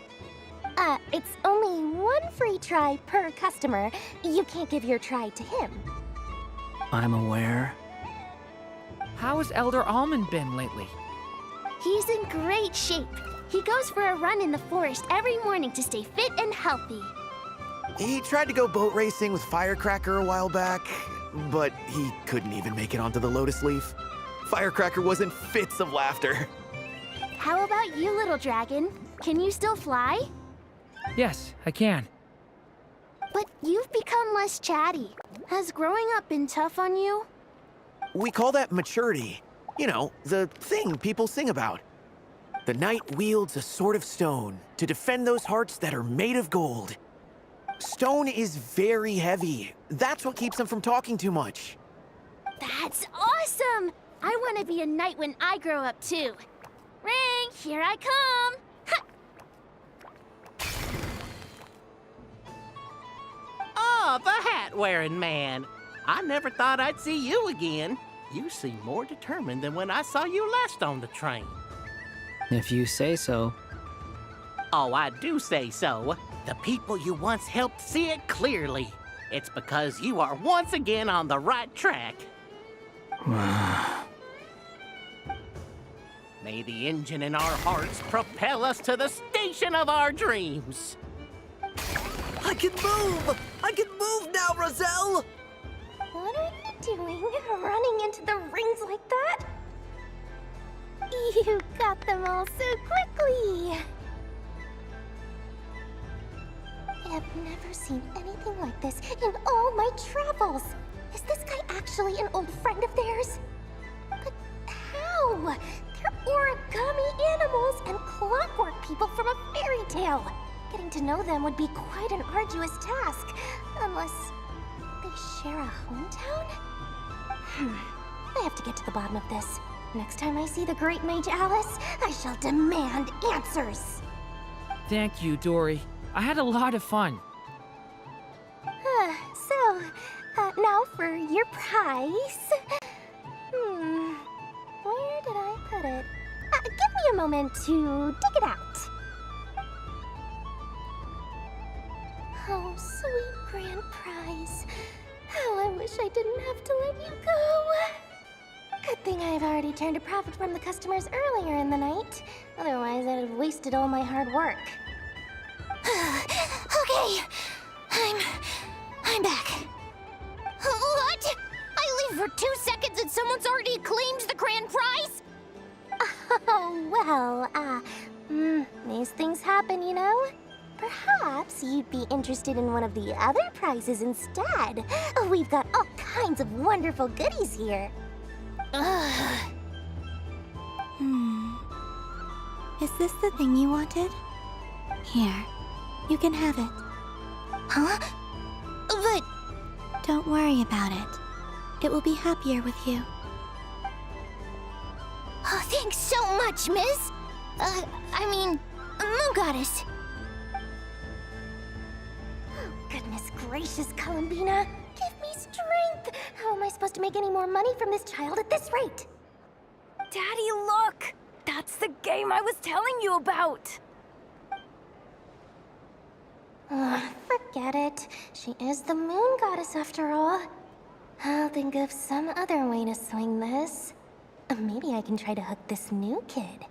It's only one free try per customer. You can't give your try to him. I'm aware. How has Elder Almond been lately? He's in great shape. He goes for a run in the forest every morning to stay fit and healthy. He tried to go boat racing with Firecracker a while back, but he couldn't even make it onto the Lotus Leaf. Firecracker was in fits of laughter. How about you, little dragon? Can you still fly? Yes, I can. But you've become less chatty. Has growing up been tough on you? We call that maturity. You know, the thing people sing about. The knight wields a sword of stone to defend those hearts that are made of gold. Stone is very heavy. That's what keeps him from talking too much. That's awesome! I want to be a knight when I grow up, too. Ring, here I come! Ha! Oh, the hat-wearing man. I never thought I'd see you again. You seem more determined than when I saw you last on the train. If you say so. Oh, I do say so. The people you once helped see it clearly. It's because you are once again on the right track. May the engine in our hearts propel us to the station of our dreams. I can move! I can move now, Roselle! What are you doing, running into the rings like that? You got them all so quickly! I've never seen anything like this in all my travels. Is this guy actually an old friend of theirs? But how? They're origami animals and clockwork people from a fairy tale. Getting to know them would be quite an arduous task, unless they share a hometown? I have to get to the bottom of this. Next time I see the Great Mage Alice, I shall demand answers. Thank you, Dory. I had a lot of fun. Now for your prize. Where did I put it? Give me a moment to dig it out. Oh, sweet grand prize. How I wish I didn't have to let you go. Good thing I've already turned a profit from the customers earlier in the night. Otherwise, I'd have wasted all my hard work. Okay, I'm back. What? I leave for 2 seconds and someone's already claimed the grand prize? Oh, well, these things happen, you know? Perhaps you'd be interested in one of the other prizes instead. We've got all kinds of wonderful goodies here. Is this the thing you wanted? Here, you can have it. Huh? But... Don't worry about it. It will be happier with you. Oh, thanks so much, Miss. Moon Goddess. Oh, goodness gracious, Columbina. Give me strength. How am I supposed to make any more money from this child at this rate? Daddy, look! That's the game I was telling you about! Forget it. She is the Moon Goddess after all. I'll think of some other way to swing this. Maybe I can try to hook this new kid.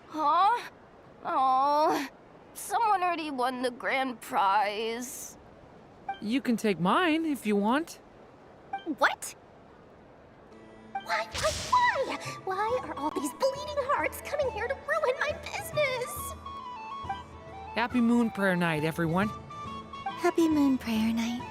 Huh? Oh, someone already won the grand prize. You can take mine if you want. What? Why? Why are all these bleeding hearts coming here to ruin my business? Happy Moon Prayer Night, everyone. Happy Moon Prayer Night.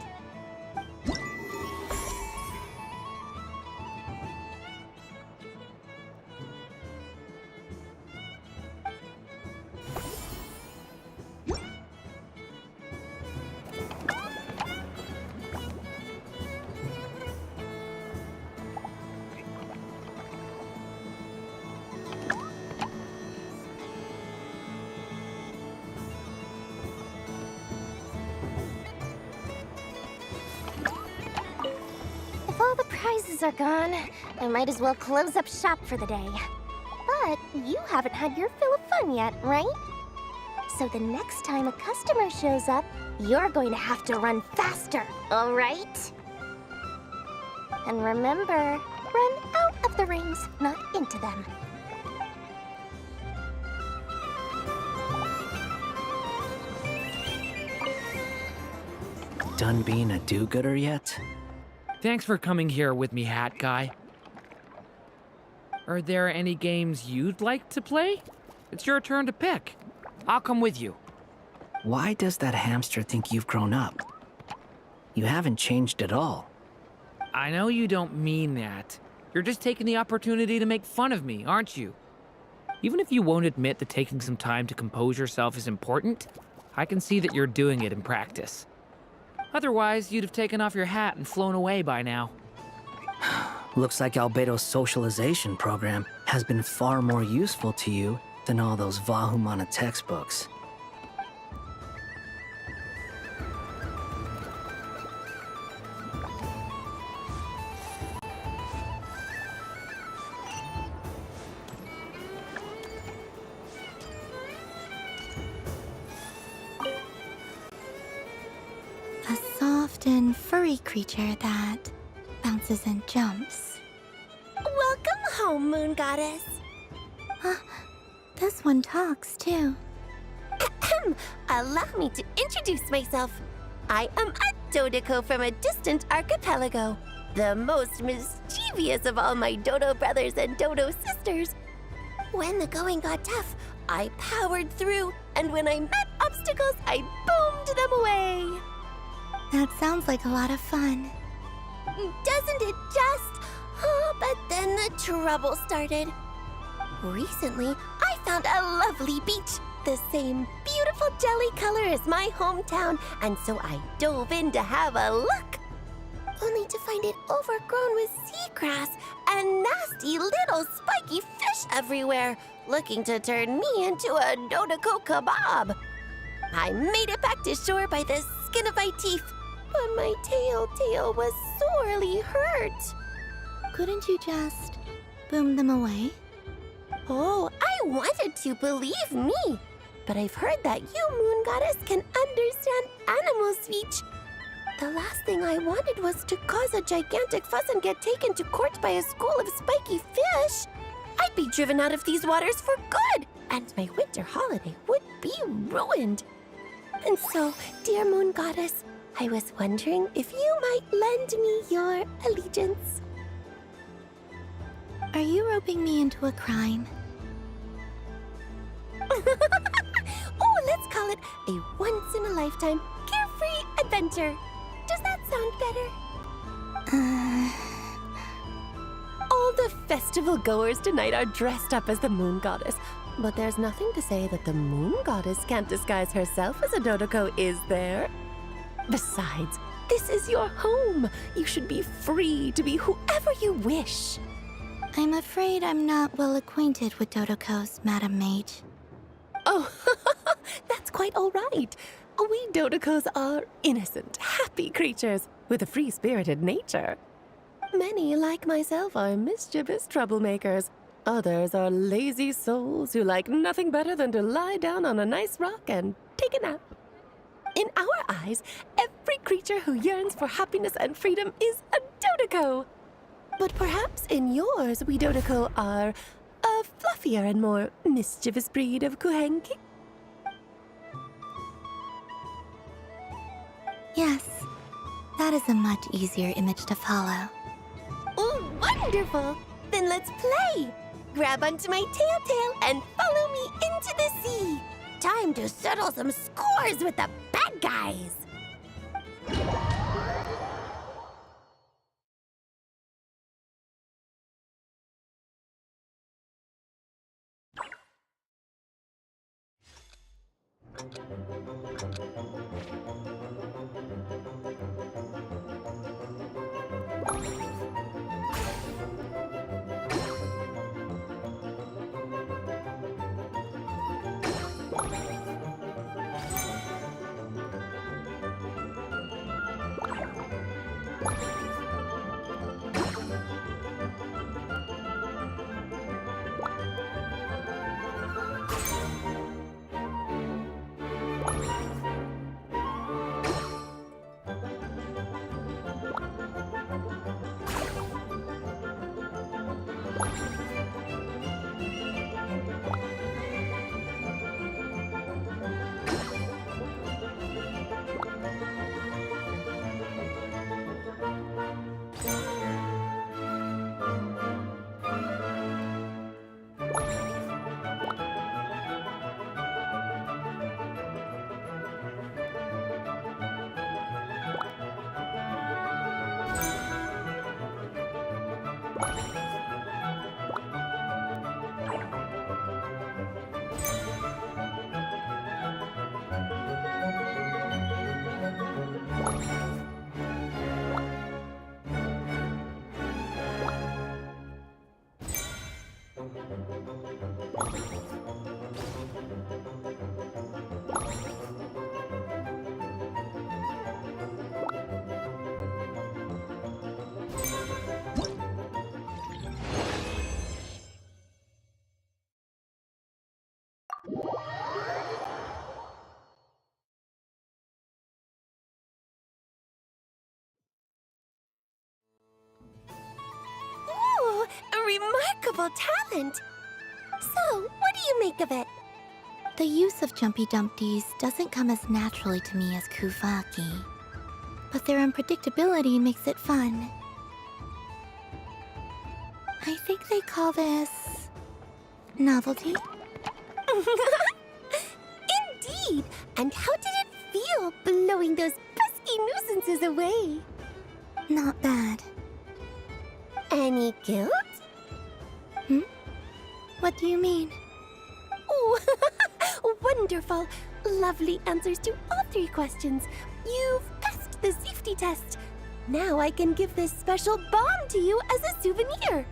prizes are gone, I might as well close up shop for the day. But you haven't had your fill of fun yet, right? So the next time a customer shows up, you're going to have to run faster, all right? And remember, run out of the rings, not into them. Done being a do-gooder yet? Thanks for coming here with me, Hat Guy. Are there any games you'd like to play? It's your turn to pick. I'll come with you. Why does that hamster think you've grown up? You haven't changed at all. I know you don't mean that. You're just taking the opportunity to make fun of me, aren't you? Even if you won't admit that taking some time to compose yourself is important, I can see that you're doing it in practice. Otherwise, you'd have taken off your hat and flown away by now. Looks like Albedo's socialization program has been far more useful to you than all those Vahumana textbooks. A soft and furry creature that bounces and jumps. Welcome home, Moon Goddess. This one talks too. Allow me to introduce myself. I am a Dodeko from a distant archipelago, the most mischievous of all my Dodo brothers and Dodo sisters. When the going got tough, I powered through, and when I met obstacles, I boomed them away. That sounds like a lot of fun. Doesn't it just? Oh, but then the trouble started. Recently, I found a lovely beach, the same beautiful jelly color as my hometown, and so I dove in to have a look. Only to find it overgrown with seagrass and nasty little spiky fish everywhere, looking to turn me into a Dodeko kebab. I made it back to shore by the skin of my teeth, but my tail was sorely hurt. Couldn't you just boom them away? Oh, I wanted to, believe me. But I've heard that you, Moon Goddess, can understand animal speech. The last thing I wanted was to cause a gigantic fuss and get taken to court by a school of spiky fish. I'd be driven out of these waters for good, and my winter holiday would be ruined. And so, dear Moon Goddess, I was wondering if you might lend me your allegiance. Are you roping me into a crime? Oh, let's call it a once-in-a-lifetime carefree adventure. Does that sound better? All the festival goers tonight are dressed up as the Moon Goddess, but there's nothing to say that the Moon Goddess can't disguise herself as a Dodeko, is there? Besides, this is your home. You should be free to be whoever you wish. I'm afraid I'm not well acquainted with Dodekos, Madam Mage. Oh, that's quite all right. We Dodekos are innocent, happy creatures with a free-spirited nature. Many, like myself, are mischievous troublemakers. Others are lazy souls who like nothing better than to lie down on a nice rock and take a nap. In our eyes, every creature who yearns for happiness and freedom is a Dodeko. But perhaps in yours, we Dodeko are a fluffier and more mischievous breed of Kuhenki? Yes, that is a much easier image to follow. Oh, wonderful! Then let's play! Grab onto my tail and follow me into the sea! Time to settle some scores with the bad guys! Ooh, a remarkable talent! So, what do you make of it? The use of Jumpy Dumpties doesn't come as naturally to me as Kuvaki, but their unpredictability makes it fun. I think they call this... novelty? Indeed! And how did it feel blowing those pesky nuisances away? Not bad. Any guilt? What do you mean? Oh, wonderful! Lovely answers to all 3 questions. You've passed the safety test. Now I can give this special bomb to you as a souvenir.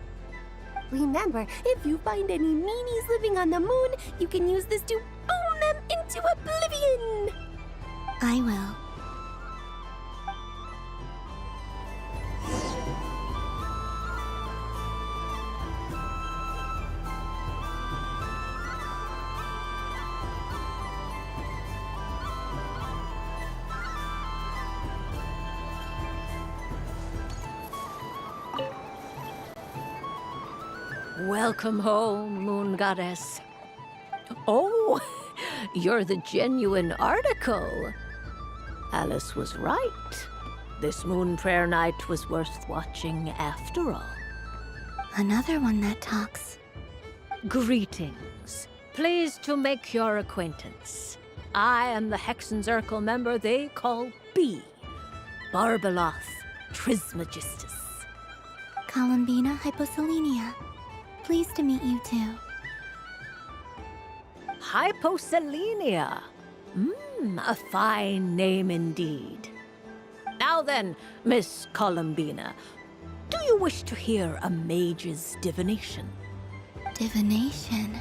Remember, if you find any meanies living on the moon, you can use this to boom them into oblivion. I will. Welcome home, Moon Goddess. Oh, you're the genuine article. Alice was right. This moon prayer night was worth watching after all. Another one that talks. Greetings. Pleased to make your acquaintance. I am the Hexenzirkel member they call B. Barbeloth Trismegistus. Columbina Hyposelenia. Pleased to meet you too. Hyposelenia. A fine name indeed. Now then, Miss Columbina, do you wish to hear a mage's divination? Divination?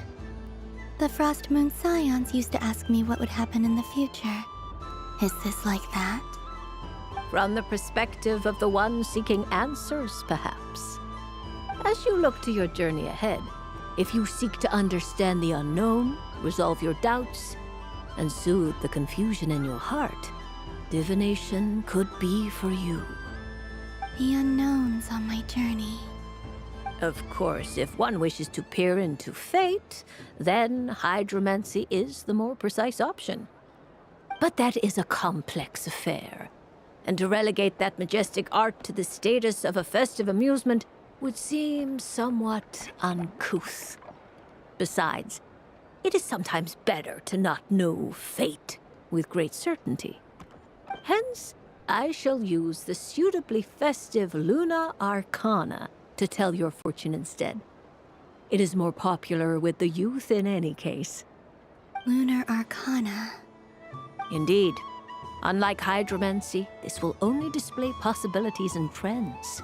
The Frost Moon Scions used to ask me what would happen in the future. Is this like that? From the perspective of the one seeking answers, perhaps. As you look to your journey ahead, if you seek to understand the unknown, resolve your doubts, and soothe the confusion in your heart, divination could be for you. The unknowns on my journey. Of course, if one wishes to peer into fate, then hydromancy is the more precise option. But that is a complex affair, and to relegate that majestic art to the status of a festive amusement would seem somewhat uncouth. Besides, it is sometimes better to not know fate with great certainty. Hence, I shall use the suitably festive Luna Arcana to tell your fortune instead. It is more popular with the youth in any case. Lunar Arcana. Indeed. Unlike hydromancy, this will only display possibilities and trends.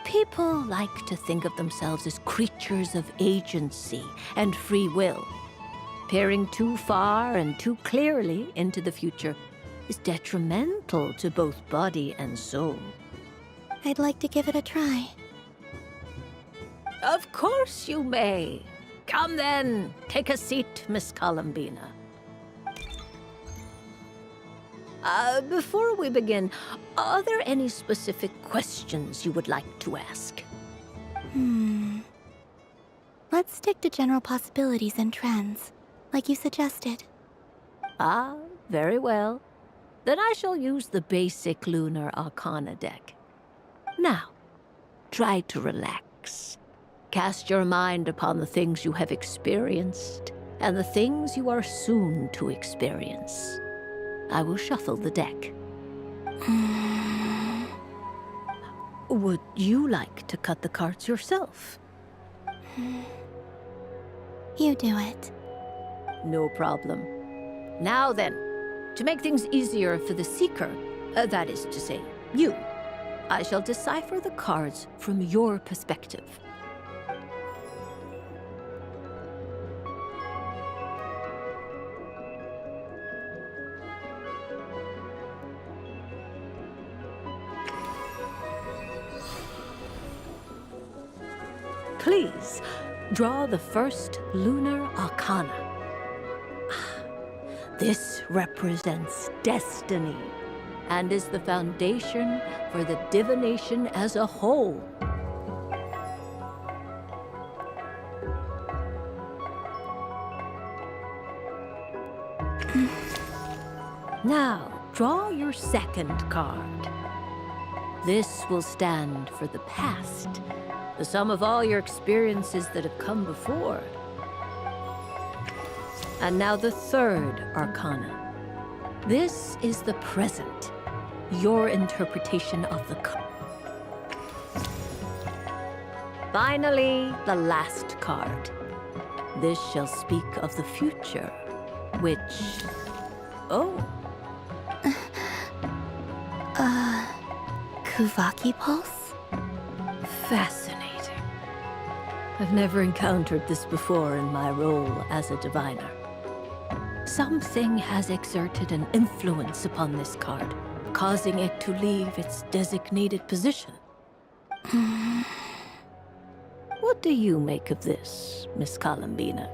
People like to think of themselves as creatures of agency and free will. Peering too far and too clearly into the future is detrimental to both body and soul. I'd like to give it a try. Of course you may. Come then, take a seat, Miss Columbina. Before we begin, are there any specific questions you would like to ask? Let's stick to general possibilities and trends, like you suggested. Ah, very well. Then I shall use the basic Lunar Arcana deck. Now, try to relax. Cast your mind upon the things you have experienced and the things you are soon to experience. I will shuffle the deck. Would you like to cut the cards yourself? You do it. No problem. Now then, to make things easier for the Seeker, That is to say, you. I shall decipher the cards from your perspective. Please, draw the first lunar arcana. This represents destiny and is the foundation for the divination as a whole. Now, draw your second card. This will stand for the past, the sum of all your experiences that have come before. And now the third arcana. This is the present, your interpretation of the card. Finally, the last card. This shall speak of the future, which... Oh. Kuvaki Pulse? Fascinating. I've never encountered this before in my role as a diviner. Something has exerted an influence upon this card, causing it to leave its designated position. What do you make of this, Miss Columbina?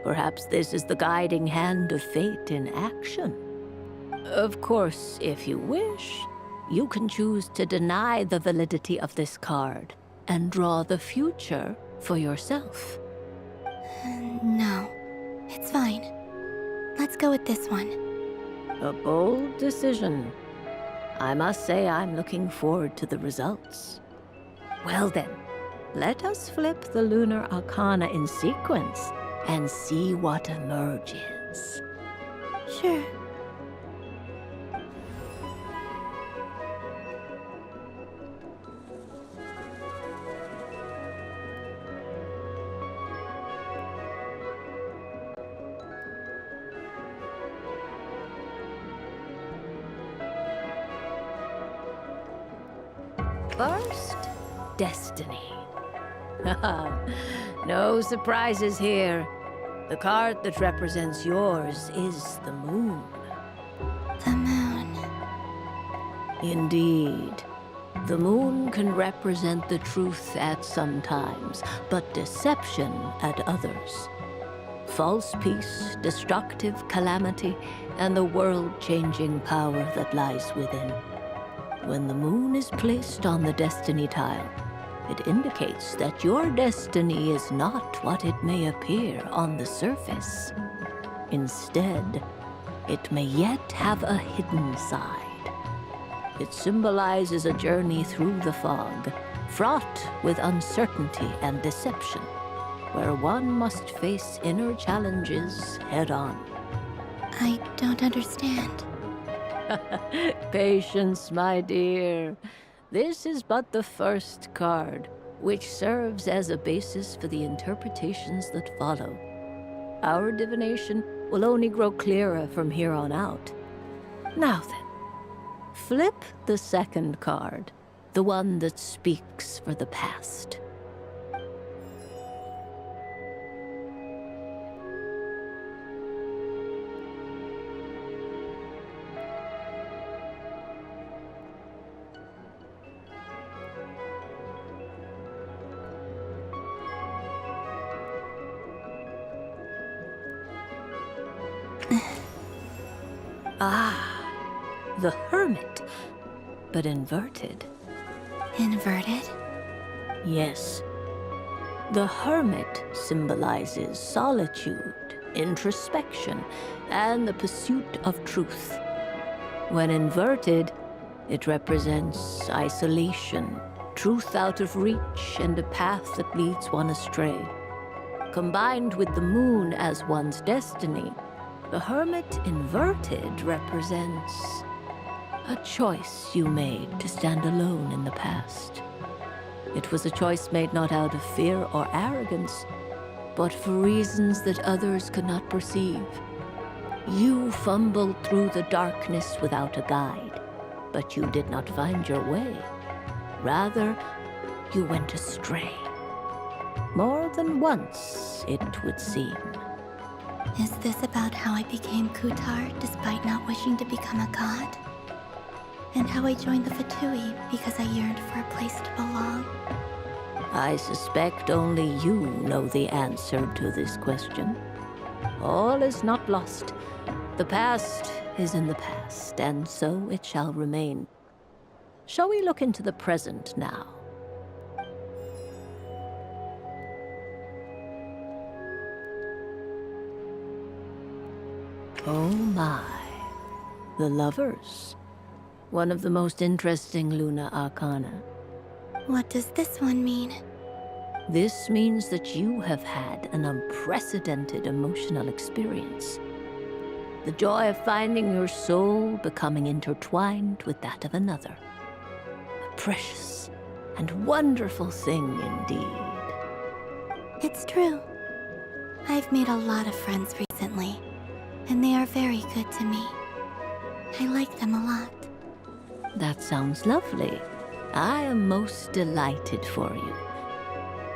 Perhaps this is the guiding hand of fate in action. Of course, if you wish, you can choose to deny the validity of this card and draw the future for yourself. No, it's fine. Let's go with this one. A bold decision. I must say I'm looking forward to the results. Well then, let us flip the lunar arcana in sequence and see what emerges. Sure. First, destiny. No surprises here. The card that represents yours is the moon. The moon. Indeed. The moon can represent the truth at some times, but deception at others. False peace, destructive calamity, and the world-changing power that lies within. When the moon is placed on the destiny tile, it indicates that your destiny is not what it may appear on the surface. Instead, it may yet have a hidden side. It symbolizes a journey through the fog, fraught with uncertainty and deception, where one must face inner challenges head-on. I don't understand. Patience, my dear. This is but the first card, which serves as a basis for the interpretations that follow. Our divination will only grow clearer from here on out. Now then, flip the second card, the one that speaks for the past. The Hermit, but inverted. Inverted? Yes. The Hermit symbolizes solitude, introspection, and the pursuit of truth. When inverted, it represents isolation, truth out of reach, and a path that leads one astray. Combined with the moon as one's destiny, the Hermit inverted represents a choice you made to stand alone in the past. It was a choice made not out of fear or arrogance, but for reasons that others could not perceive. You fumbled through the darkness without a guide, but you did not find your way. Rather, you went astray. More than once, it would seem. Is this about how I became Kutar despite not wishing to become a god? And how I joined the Fatui because I yearned for a place to belong? I suspect only you know the answer to this question. All is not lost. The past is in the past, and so it shall remain. Shall we look into the present now? Oh my. The lovers. One of the most interesting Luna Arcana. What does this one mean? This means that you have had an unprecedented emotional experience. The joy of finding your soul becoming intertwined with that of another. A precious and wonderful thing indeed. It's true. I've made a lot of friends recently, and they are very good to me. I like them a lot. That sounds lovely. I am most delighted for you.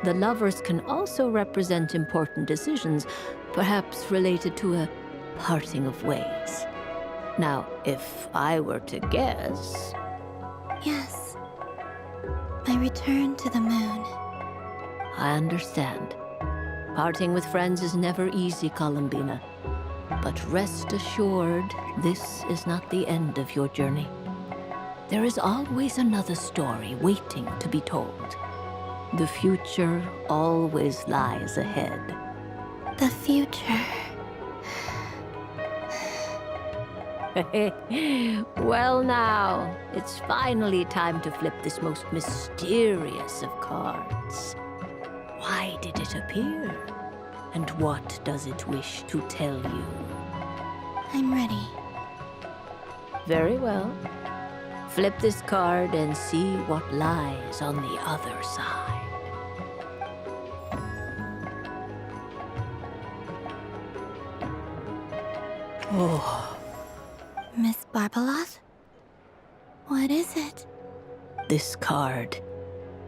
The lovers can also represent important decisions, perhaps related to a parting of ways. Now, if I were to guess... Yes. My return to the moon. I understand. Parting with friends is never easy, Columbina. But rest assured, this is not the end of your journey. There is always another story waiting to be told. The future always lies ahead. The future. Well now, it's finally time to flip this most mysterious of cards. Why did it appear? And what does it wish to tell you? I'm ready. Very well. Flip this card and see what lies on the other side. Oh. Miss Barbaloth? What is it? This card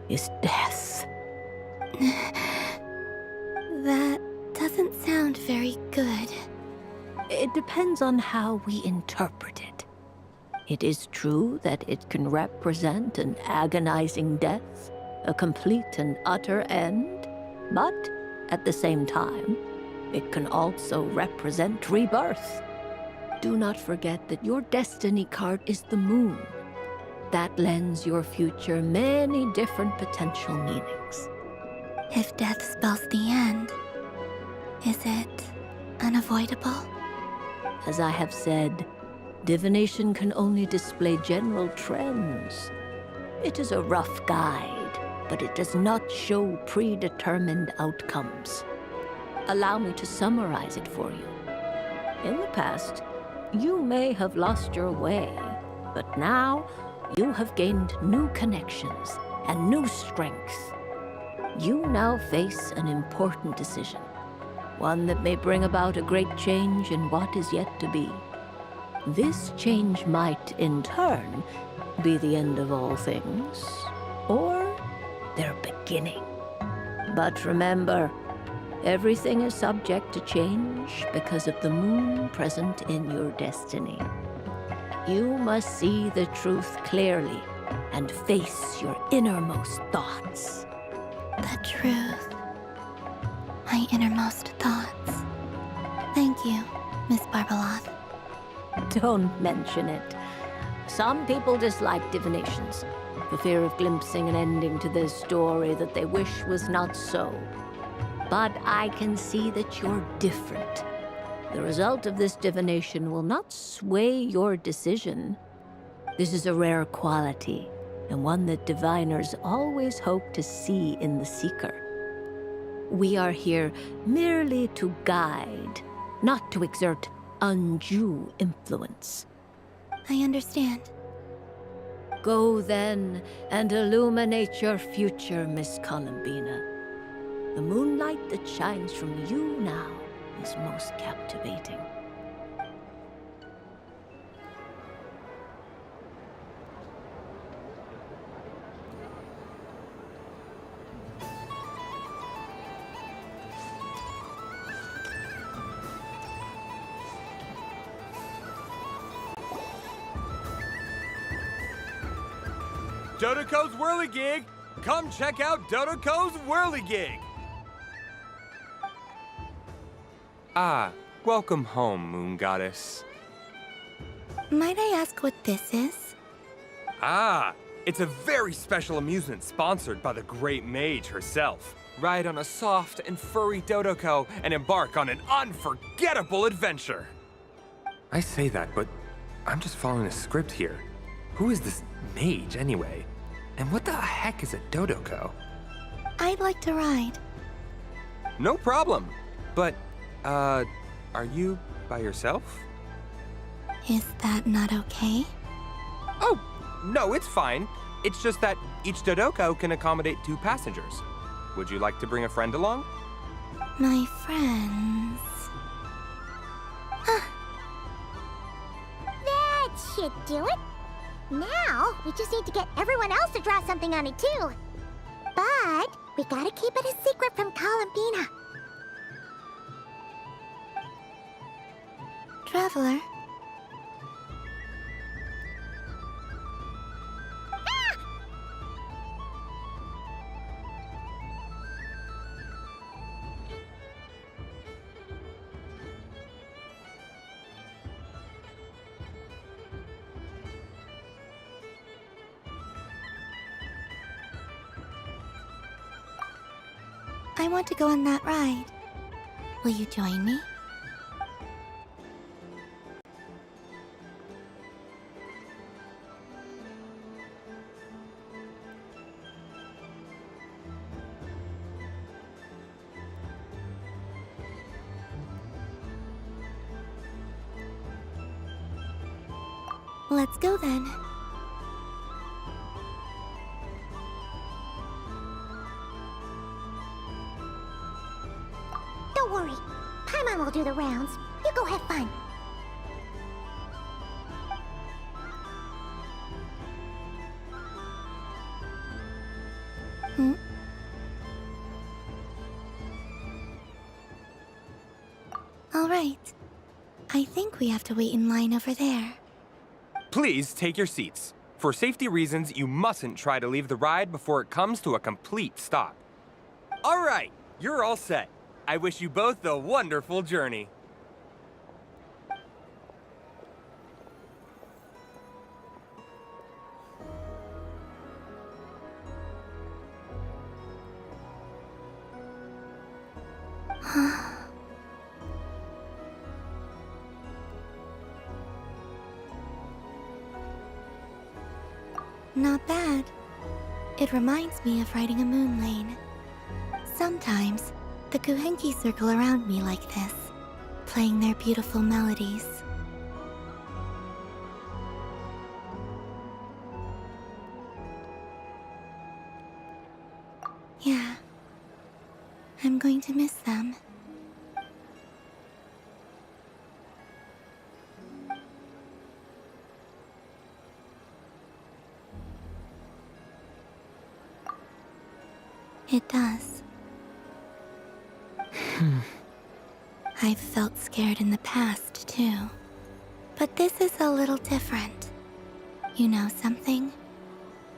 is death. That doesn't sound very good. It depends on how we interpret it. It is true that it can represent an agonizing death, a complete and utter end, but at the same time, it can also represent rebirth. Do not forget that your destiny card is the moon. That lends your future many different potential meanings. If death spells the end, is it unavoidable? As I have said, divination can only display general trends. It is a rough guide, but it does not show predetermined outcomes. Allow me to summarize it for you. In the past, you may have lost your way, but now you have gained new connections and new strength. You now face an important decision, one that may bring about a great change in what is yet to be. This change might, in turn, be the end of all things, or their beginning. But remember, everything is subject to change because of the moon present in your destiny. You must see the truth clearly and face your innermost thoughts. The truth. My innermost thoughts. Thank you, Miss Barbaloth. Don't mention it. Some people dislike divinations, for fear of glimpsing an ending to their story that they wish was not so. But I can see that you're different. The result of this divination will not sway your decision. This is a rare quality, and one that diviners always hope to see in the seeker. We are here merely to guide, not to exert undue influence. I understand. Go then and illuminate your future, Miss Columbina. The moonlight that shines from you now is most captivating. Dodoko's Whirligig! Come check out Dodoko's Whirligig! Ah, welcome home, Moon Goddess. Might I ask what this is? Ah, it's a very special amusement sponsored by the great mage herself. Ride on a soft and furry Dodoko and embark on an unforgettable adventure. I say that, but I'm just following a script here. Who is this mage, anyway? And what the heck is a Dodoko? I'd like to ride. No problem. But, are you by yourself? Is that not okay? Oh, no, it's fine. It's just that each Dodoko can accommodate 2 passengers. Would you like to bring a friend along? My friends... That should do it. Now, we just need to get everyone else to draw something on it too. But we gotta keep it a secret from Columbina. Traveler? I want to go on that ride. Will you join me? Let's go then. Don't worry. Paimon will do the rounds. You go have fun. Hmm? All right. I think we have to wait in line over there. Please take your seats. For safety reasons, you mustn't try to leave the ride before it comes to a complete stop. All right, you're all set. I wish you both a wonderful journey. Not bad. It reminds me of riding a moon lane. Sometimes, the Kuhenki circle around me like this, playing their beautiful melodies. Yeah, I'm going to miss them. It does. I've felt scared in the past, too. But this is a little different. You know something?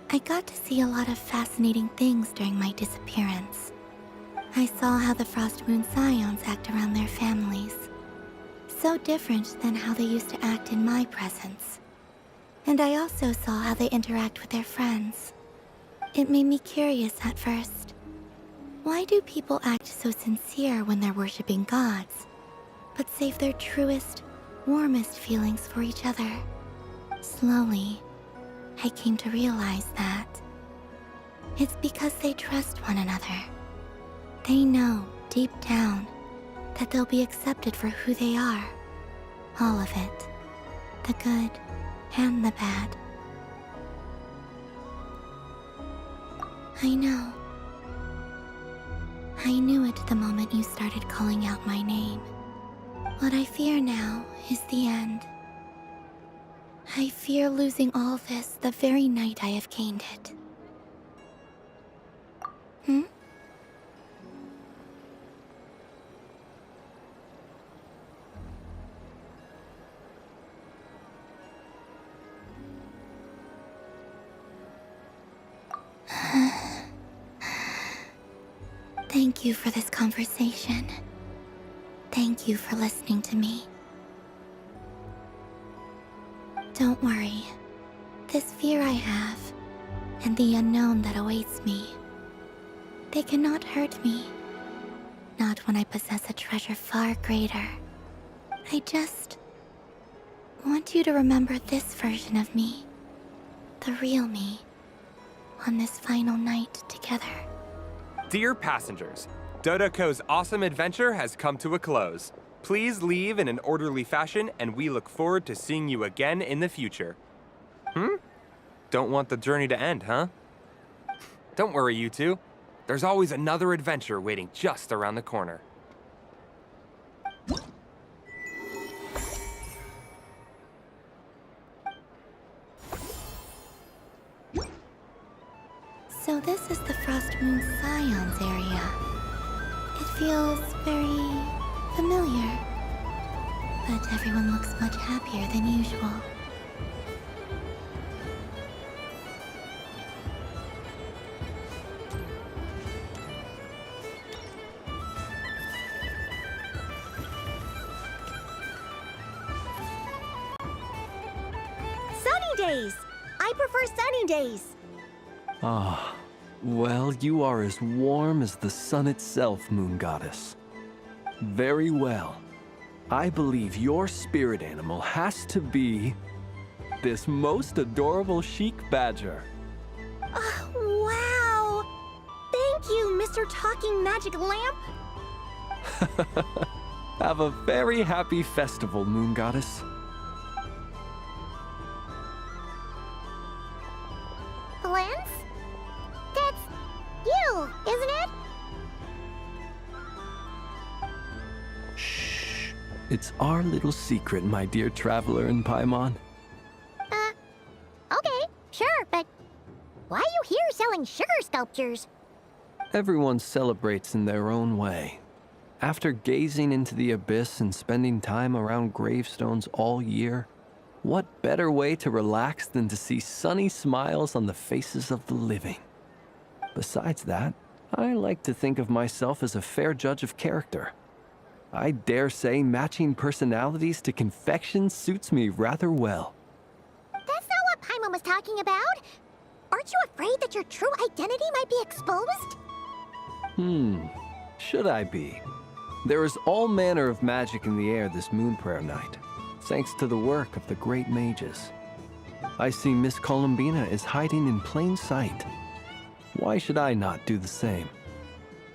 I got to see a lot of fascinating things during my disappearance. I saw how the Frost Moon Scions act around their families. So different than how they used to act in my presence. And I also saw how they interact with their friends. It made me curious at first. Why do people act so sincere when they're worshipping gods, but save their truest, warmest feelings for each other? Slowly, I came to realize that it's because they trust one another. They know, deep down, that they'll be accepted for who they are. All of it. The good and the bad. I know. I knew it the moment you started calling out my name. What I fear now is the end. I fear losing all this the very night I have gained it. Hmm? Thank you for this conversation. Thank you for listening to me. Don't worry. This fear I have, and the unknown that awaits me, they cannot hurt me. Not when I possess a treasure far greater. I just want you to remember this version of me, the real me, on this final night together. Dear passengers, Dodoco's awesome adventure has come to a close. Please leave in an orderly fashion, and we look forward to seeing you again in the future. Don't want the journey to end, huh? Don't worry, you two. There's always another adventure waiting just around the corner. So this is the Frost Moon Scions area. It feels very familiar. But everyone looks much happier than usual. Sunny days! I prefer sunny days. Ah, well, you are as warm as the sun itself, Moon Goddess. Very well. I believe your spirit animal has to be this most adorable chic badger. Wow! Thank you, Mr. Talking Magic Lamp. Have a very happy festival, Moon Goddess. Lance? That's you, isn't it? It's our little secret, my dear traveler in Paimon. Okay, sure, but why are you here selling sugar sculptures? Everyone celebrates in their own way. After gazing into the abyss and spending time around gravestones all year, what better way to relax than to see sunny smiles on the faces of the living? Besides that, I like to think of myself as a fair judge of character. I dare say matching personalities to confection suits me rather well. That's not what Paimon was talking about. Aren't you afraid that your true identity might be exposed? Should I be? There is all manner of magic in the air this moon prayer night, thanks to the work of the great mages. I see Miss Columbina is hiding in plain sight. Why should I not do the same?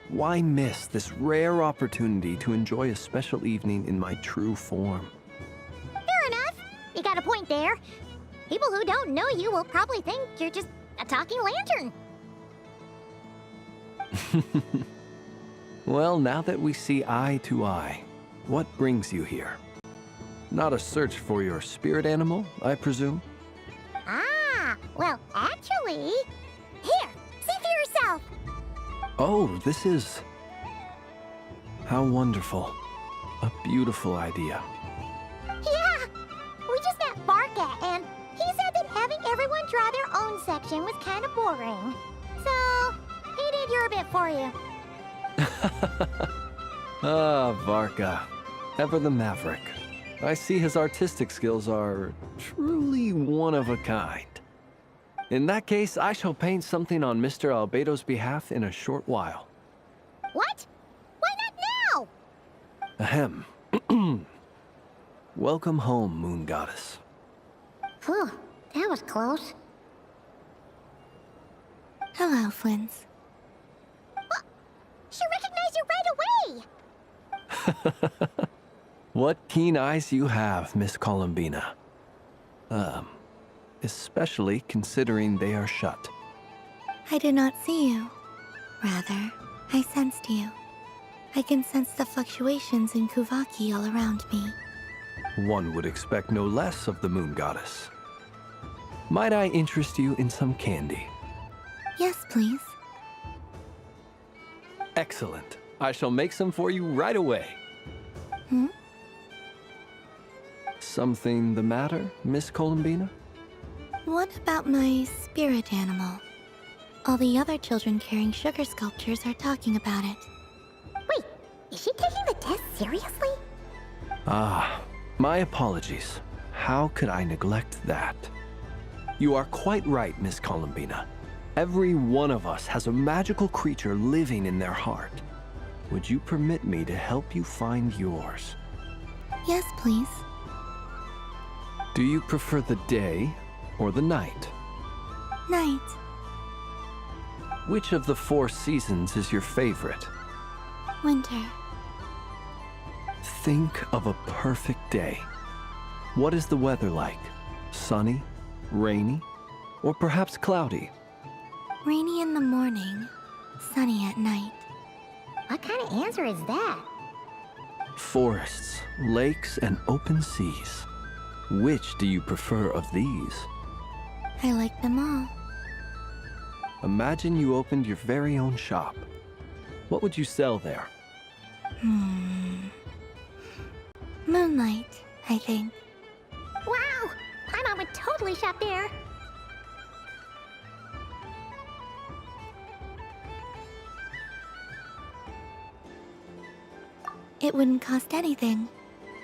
Why miss this rare opportunity to enjoy a special evening in my true form? Fair enough. You got a point there. People who don't know you will probably think you're just a talking lantern. Well, now that we see eye to eye, what brings you here? Not a search for your spirit animal, I presume? Ah, well, actually... Here, see for yourself. Oh, this is... How wonderful. A beautiful idea. Yeah, we just met Barka, and he said that having everyone draw their own section was kind of boring. So, he did your bit for you. Ah, Varka. Ever the maverick. I see his artistic skills are truly one of a kind. In that case, I shall paint something on Mr. Albedo's behalf in a short while. What? Why not now? Ahem. Welcome home, Moon Goddess. Phew, that was close. Hello, Flins. She recognized you right away! What keen eyes you have, Miss Columbina. Especially considering they are shut. I did not see you. Rather, I sensed you. I can sense the fluctuations in Kuvaki all around me. One would expect no less of the Moon Goddess. Might I interest you in some candy? Yes, please. Excellent. I shall make some for you right away. Something the matter, Miss Columbina? What about my spirit animal? All the other children carrying sugar sculptures are talking about it. Is she taking the test seriously? Ah, my apologies. How could I neglect that? You are quite right, Miss Columbina. Every one of us has a magical creature living in their heart. Would you permit me to help you find yours? Yes, please. Do you prefer the day or the night? Night. Which of the 4 seasons is your favorite? Winter. Think of a perfect day. What is the weather like? Sunny, rainy, or perhaps cloudy? Rainy in the morning, sunny at night. What kind of answer is that? Forests, lakes, and open seas. Which do you prefer of these? I like them all. Imagine you opened your very own shop. What would you sell there? Moonlight, I think. Wow! Paimon would totally shop there. It wouldn't cost anything.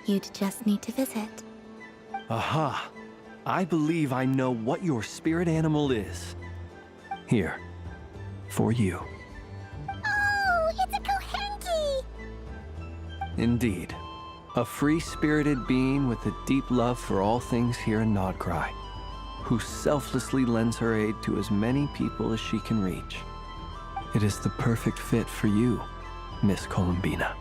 You'd just need to visit. Aha! I believe I know what your spirit animal is. Here, for you. Oh, it's a Kohenki! Indeed. A free-spirited being with a deep love for all things here in Nodcry, who selflessly lends her aid to as many people as she can reach. It is the perfect fit for you, Miss Columbina.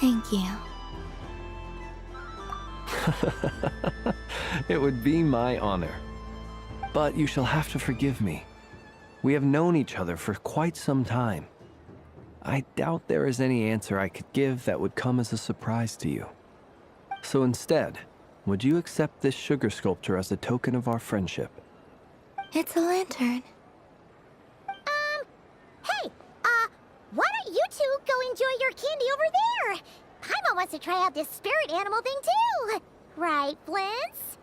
Thank you. It would be my honor. But you shall have to forgive me. We have known each other for quite some time. I doubt there is any answer I could give that would come as a surprise to you. So instead, would you accept this sugar sculpture as a token of our friendship? It's a lantern. Hey, why don't you two go enjoy your candy over there? Paimon wants to try out this spirit animal thing too. Right, Flint's?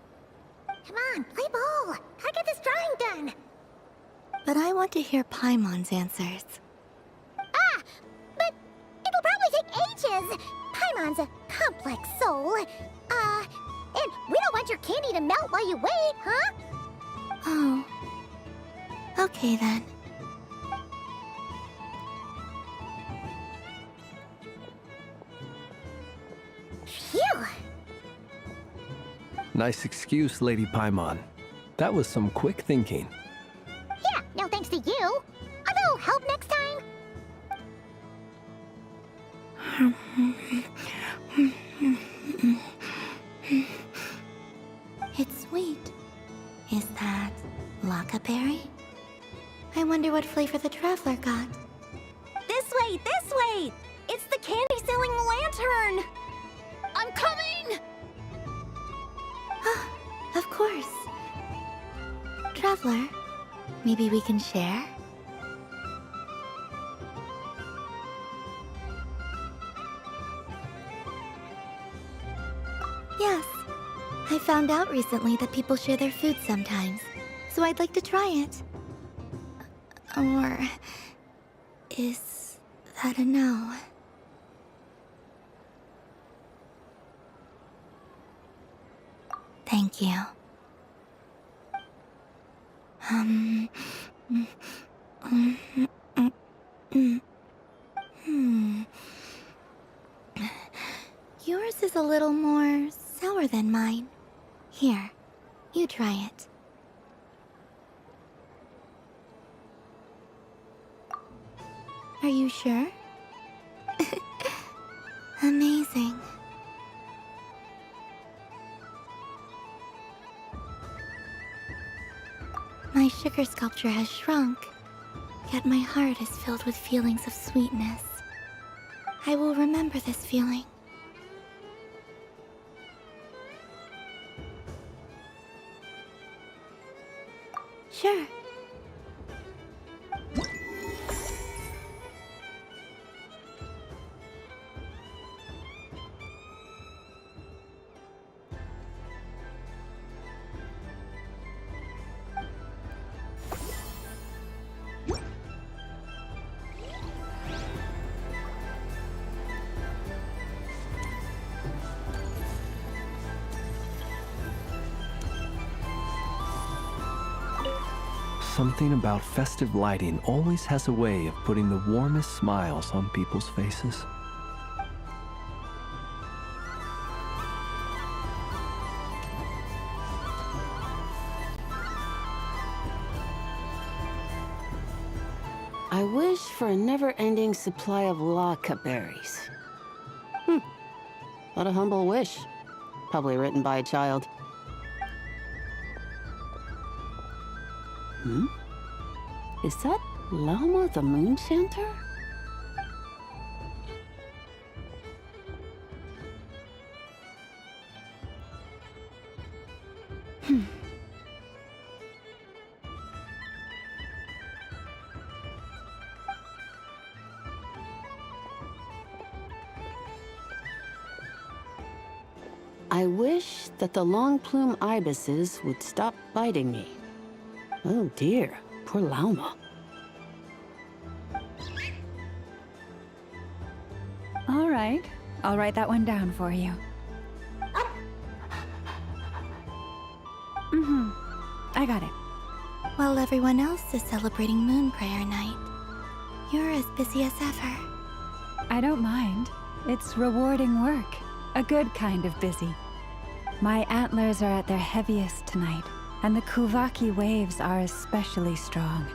Come on, play ball. I got this drawing done. But I want to hear Paimon's answers. But it'll probably take ages. Paimon's a complex soul. And we don't want your candy to melt while you wait, huh? Oh. Okay then. Phew. Nice excuse, Lady Paimon. That was some quick thinking. Yeah, no thanks to you. Although, help next time. It's sweet. Is that Laka berry? I wonder what flavor the traveler got. This way, this way! It's the candy-selling lantern! I'm coming! Of course. Traveler, maybe we can share? Yes. I found out recently that people share their food sometimes, so I'd like to try it. Or... is that a no? Thank you. Yours is a little more sour than mine. Here, you try it. Are you sure? Amazing. My sugar sculpture has shrunk, yet my heart is filled with feelings of sweetness. I will remember this feeling. Sure. Something about festive lighting always has a way of putting the warmest smiles on people's faces. I wish for a never-ending supply of laka berries. What a humble wish. Probably written by a child. Is that Llama the Moon Chanter? I wish that the long plume ibises would stop biting me. Oh dear, poor Llama. All right, I'll write that one down for you. I got it. While everyone else is celebrating Moon Prayer Night, you're as busy as ever. I don't mind. It's rewarding work. A good kind of busy. My antlers are at their heaviest tonight, and the Kuvaki waves are especially strong.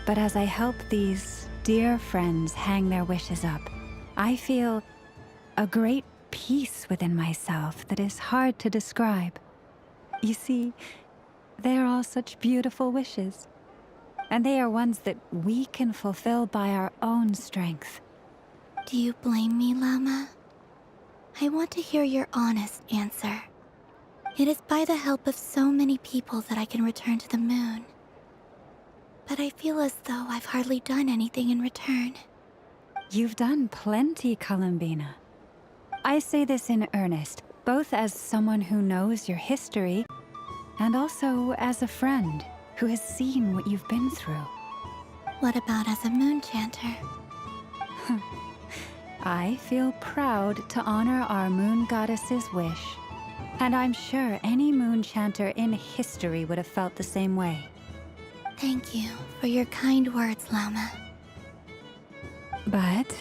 But as I help these dear friends hang their wishes up, I feel a great peace within myself that is hard to describe. You see, they are all such beautiful wishes, and they are ones that we can fulfill by our own strength. Do you blame me, Llama? I want to hear your honest answer. It is by the help of so many people that I can return to the moon. But I feel as though I've hardly done anything in return. You've done plenty, Columbina. I say this in earnest, both as someone who knows your history, and also as a friend who has seen what you've been through. What about as a moon chanter? I feel proud to honor our moon goddess's wish. And I'm sure any moon chanter in history would have felt the same way. Thank you for your kind words, Llama. But...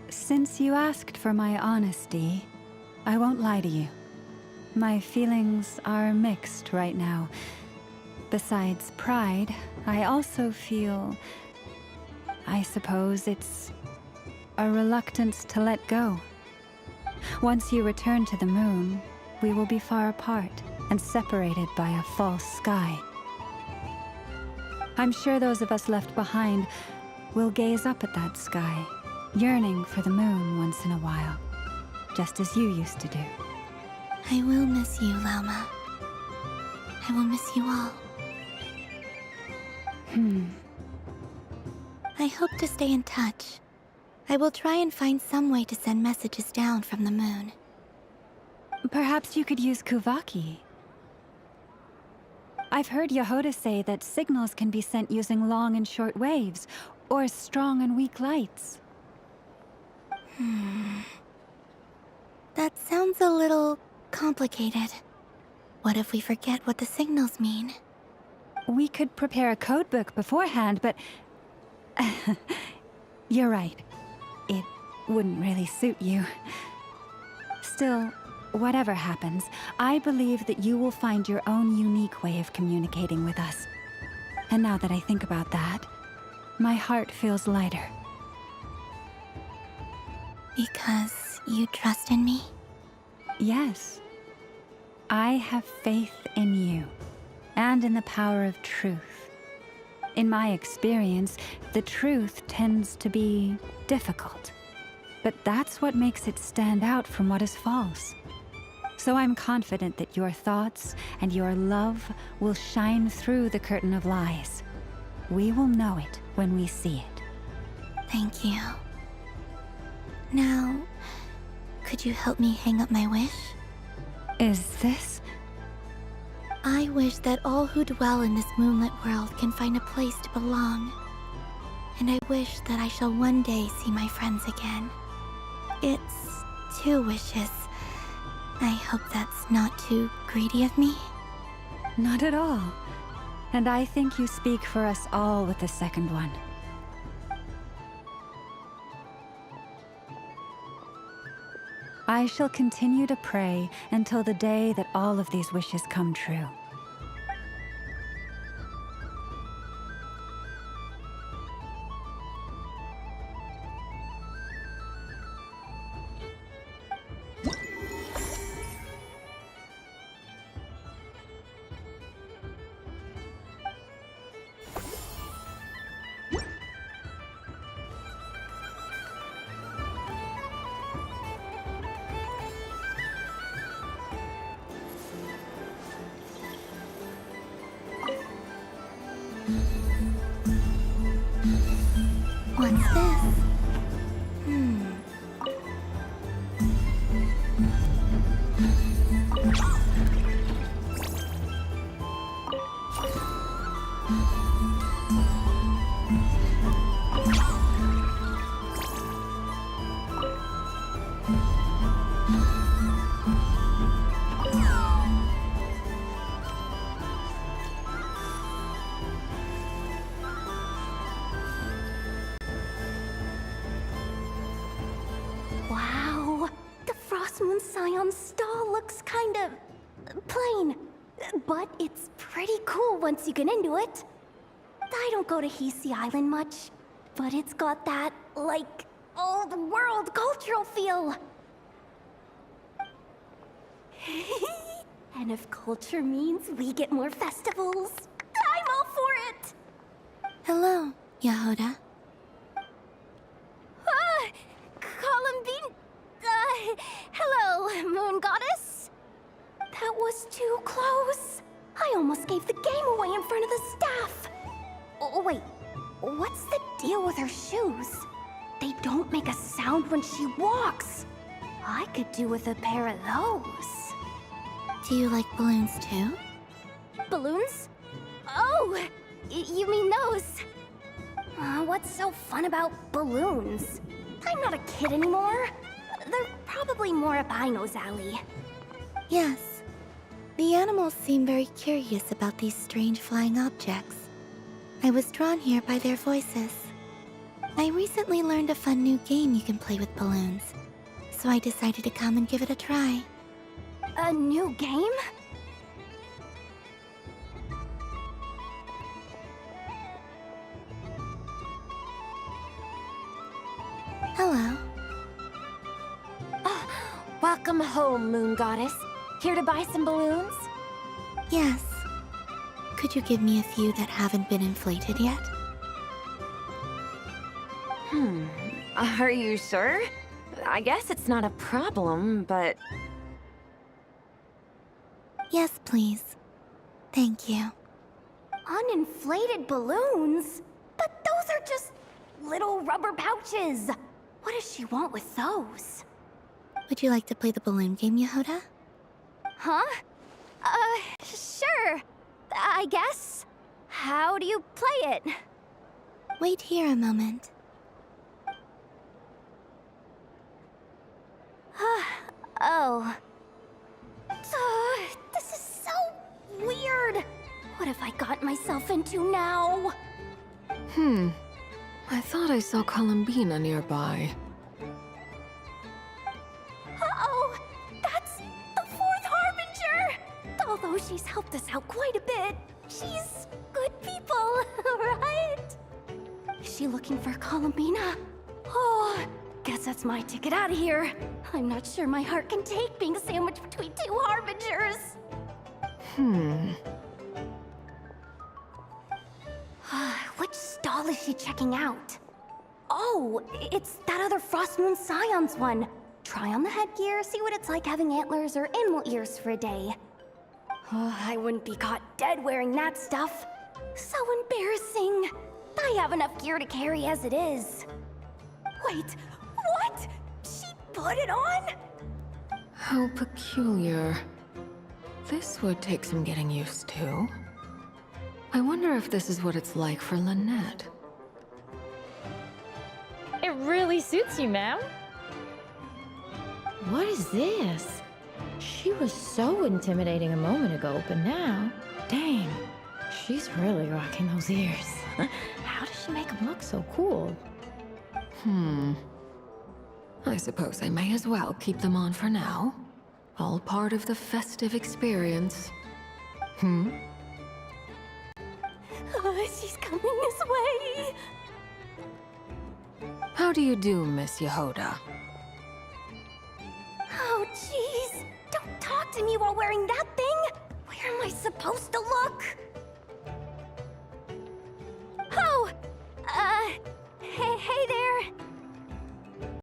Since you asked for my honesty, I won't lie to you. My feelings are mixed right now. Besides pride, I also feel... I suppose it's a reluctance to let go. Once you return to the moon, we will be far apart and separated by a false sky. I'm sure those of us left behind will gaze up at that sky, yearning for the moon once in a while, just as you used to do. I will miss you, Llama. I will miss you all. I hope to stay in touch. I will try and find some way to send messages down from the moon. Perhaps you could use Kuvaki. I've heard Yehoda say that signals can be sent using long and short waves, or strong and weak lights. That sounds a little complicated. What if we forget what the signals mean? We could prepare a codebook beforehand, but... You're right. It wouldn't really suit you. Still, whatever happens, I believe that you will find your own unique way of communicating with us. And now that I think about that, my heart feels lighter. Because you trust in me? Yes. I have faith in you, and in the power of truth. In my experience, the truth tends to be difficult. But that's what makes it stand out from what is false. So I'm confident that your thoughts and your love will shine through the curtain of lies. We will know it when we see it. Thank you. Now, could you help me hang up my wish? Is this? I wish that all who dwell in this moonlit world can find a place to belong. And I wish that I shall one day see my friends again. It's 2 wishes, I hope that's not too greedy of me. Not at all. And I think you speak for us all with the second one. I shall continue to pray until the day that all of these wishes come true. What's this? Wow, the Frost Moon Scion stall looks kind of plain, but it's pretty cool once you get into it. I don't go to Hisi Island much, but it's got that, like, old world cultural feel. And if culture means we get more festivals, I'm all for it! Hello, Yahoda. Columbine... hello, Moon Goddess? That was too close. I almost gave the game away in front of the staff. Oh, wait. What's the deal with her shoes? They don't make a sound when she walks. I could do with a pair of those. Do you like balloons too? Balloons? Oh, you mean those? What's so fun about balloons? I'm not a kid anymore. They're probably more up Aino's alley. Yes. The animals seem very curious about these strange flying objects. I was drawn here by their voices. I recently learned a fun new game you can play with balloons, so I decided to come and give it a try. A new game? Hello. Welcome home, Moon Goddess. Here to buy some balloons? Yes. Could you give me a few that haven't been inflated yet? Are you sure? I guess it's not a problem, but... Yes, please. Thank you. Uninflated balloons? But those are just little rubber pouches. What does she want with those? Would you like to play the balloon game, Yahoda? Huh? Sure. I guess. How do you play it? Wait here a moment. Oh. This is so weird. What have I got myself into now? I thought I saw Columbina nearby. Uh-oh! That's the Fourth Harbinger! Although she's helped us out quite a bit, she's good people, right? Is she looking for Columbina? Oh, guess that's my ticket out of here. I'm not sure my heart can take being sandwiched between two Harbingers. Which stall is she checking out? Oh, it's that other Frost Moon Scion's one. Try on the headgear, see what it's like having antlers or animal ears for a day. Oh, I wouldn't be caught dead wearing that stuff. So embarrassing. I have enough gear to carry as it is. Wait, what? She put it on? How peculiar. This would take some getting used to. I wonder if this is what it's like for Lynette. It really suits you, ma'am. What is this? She was so intimidating a moment ago, but now, dang, she's really rocking those ears. How does she make them look so cool? I suppose I may as well keep them on for now. All part of the festive experience. She's coming this way. How do you do, Miss Yehoda? Oh, jeez. Don't talk to me while wearing that thing. Where am I supposed to look? Oh, hey there.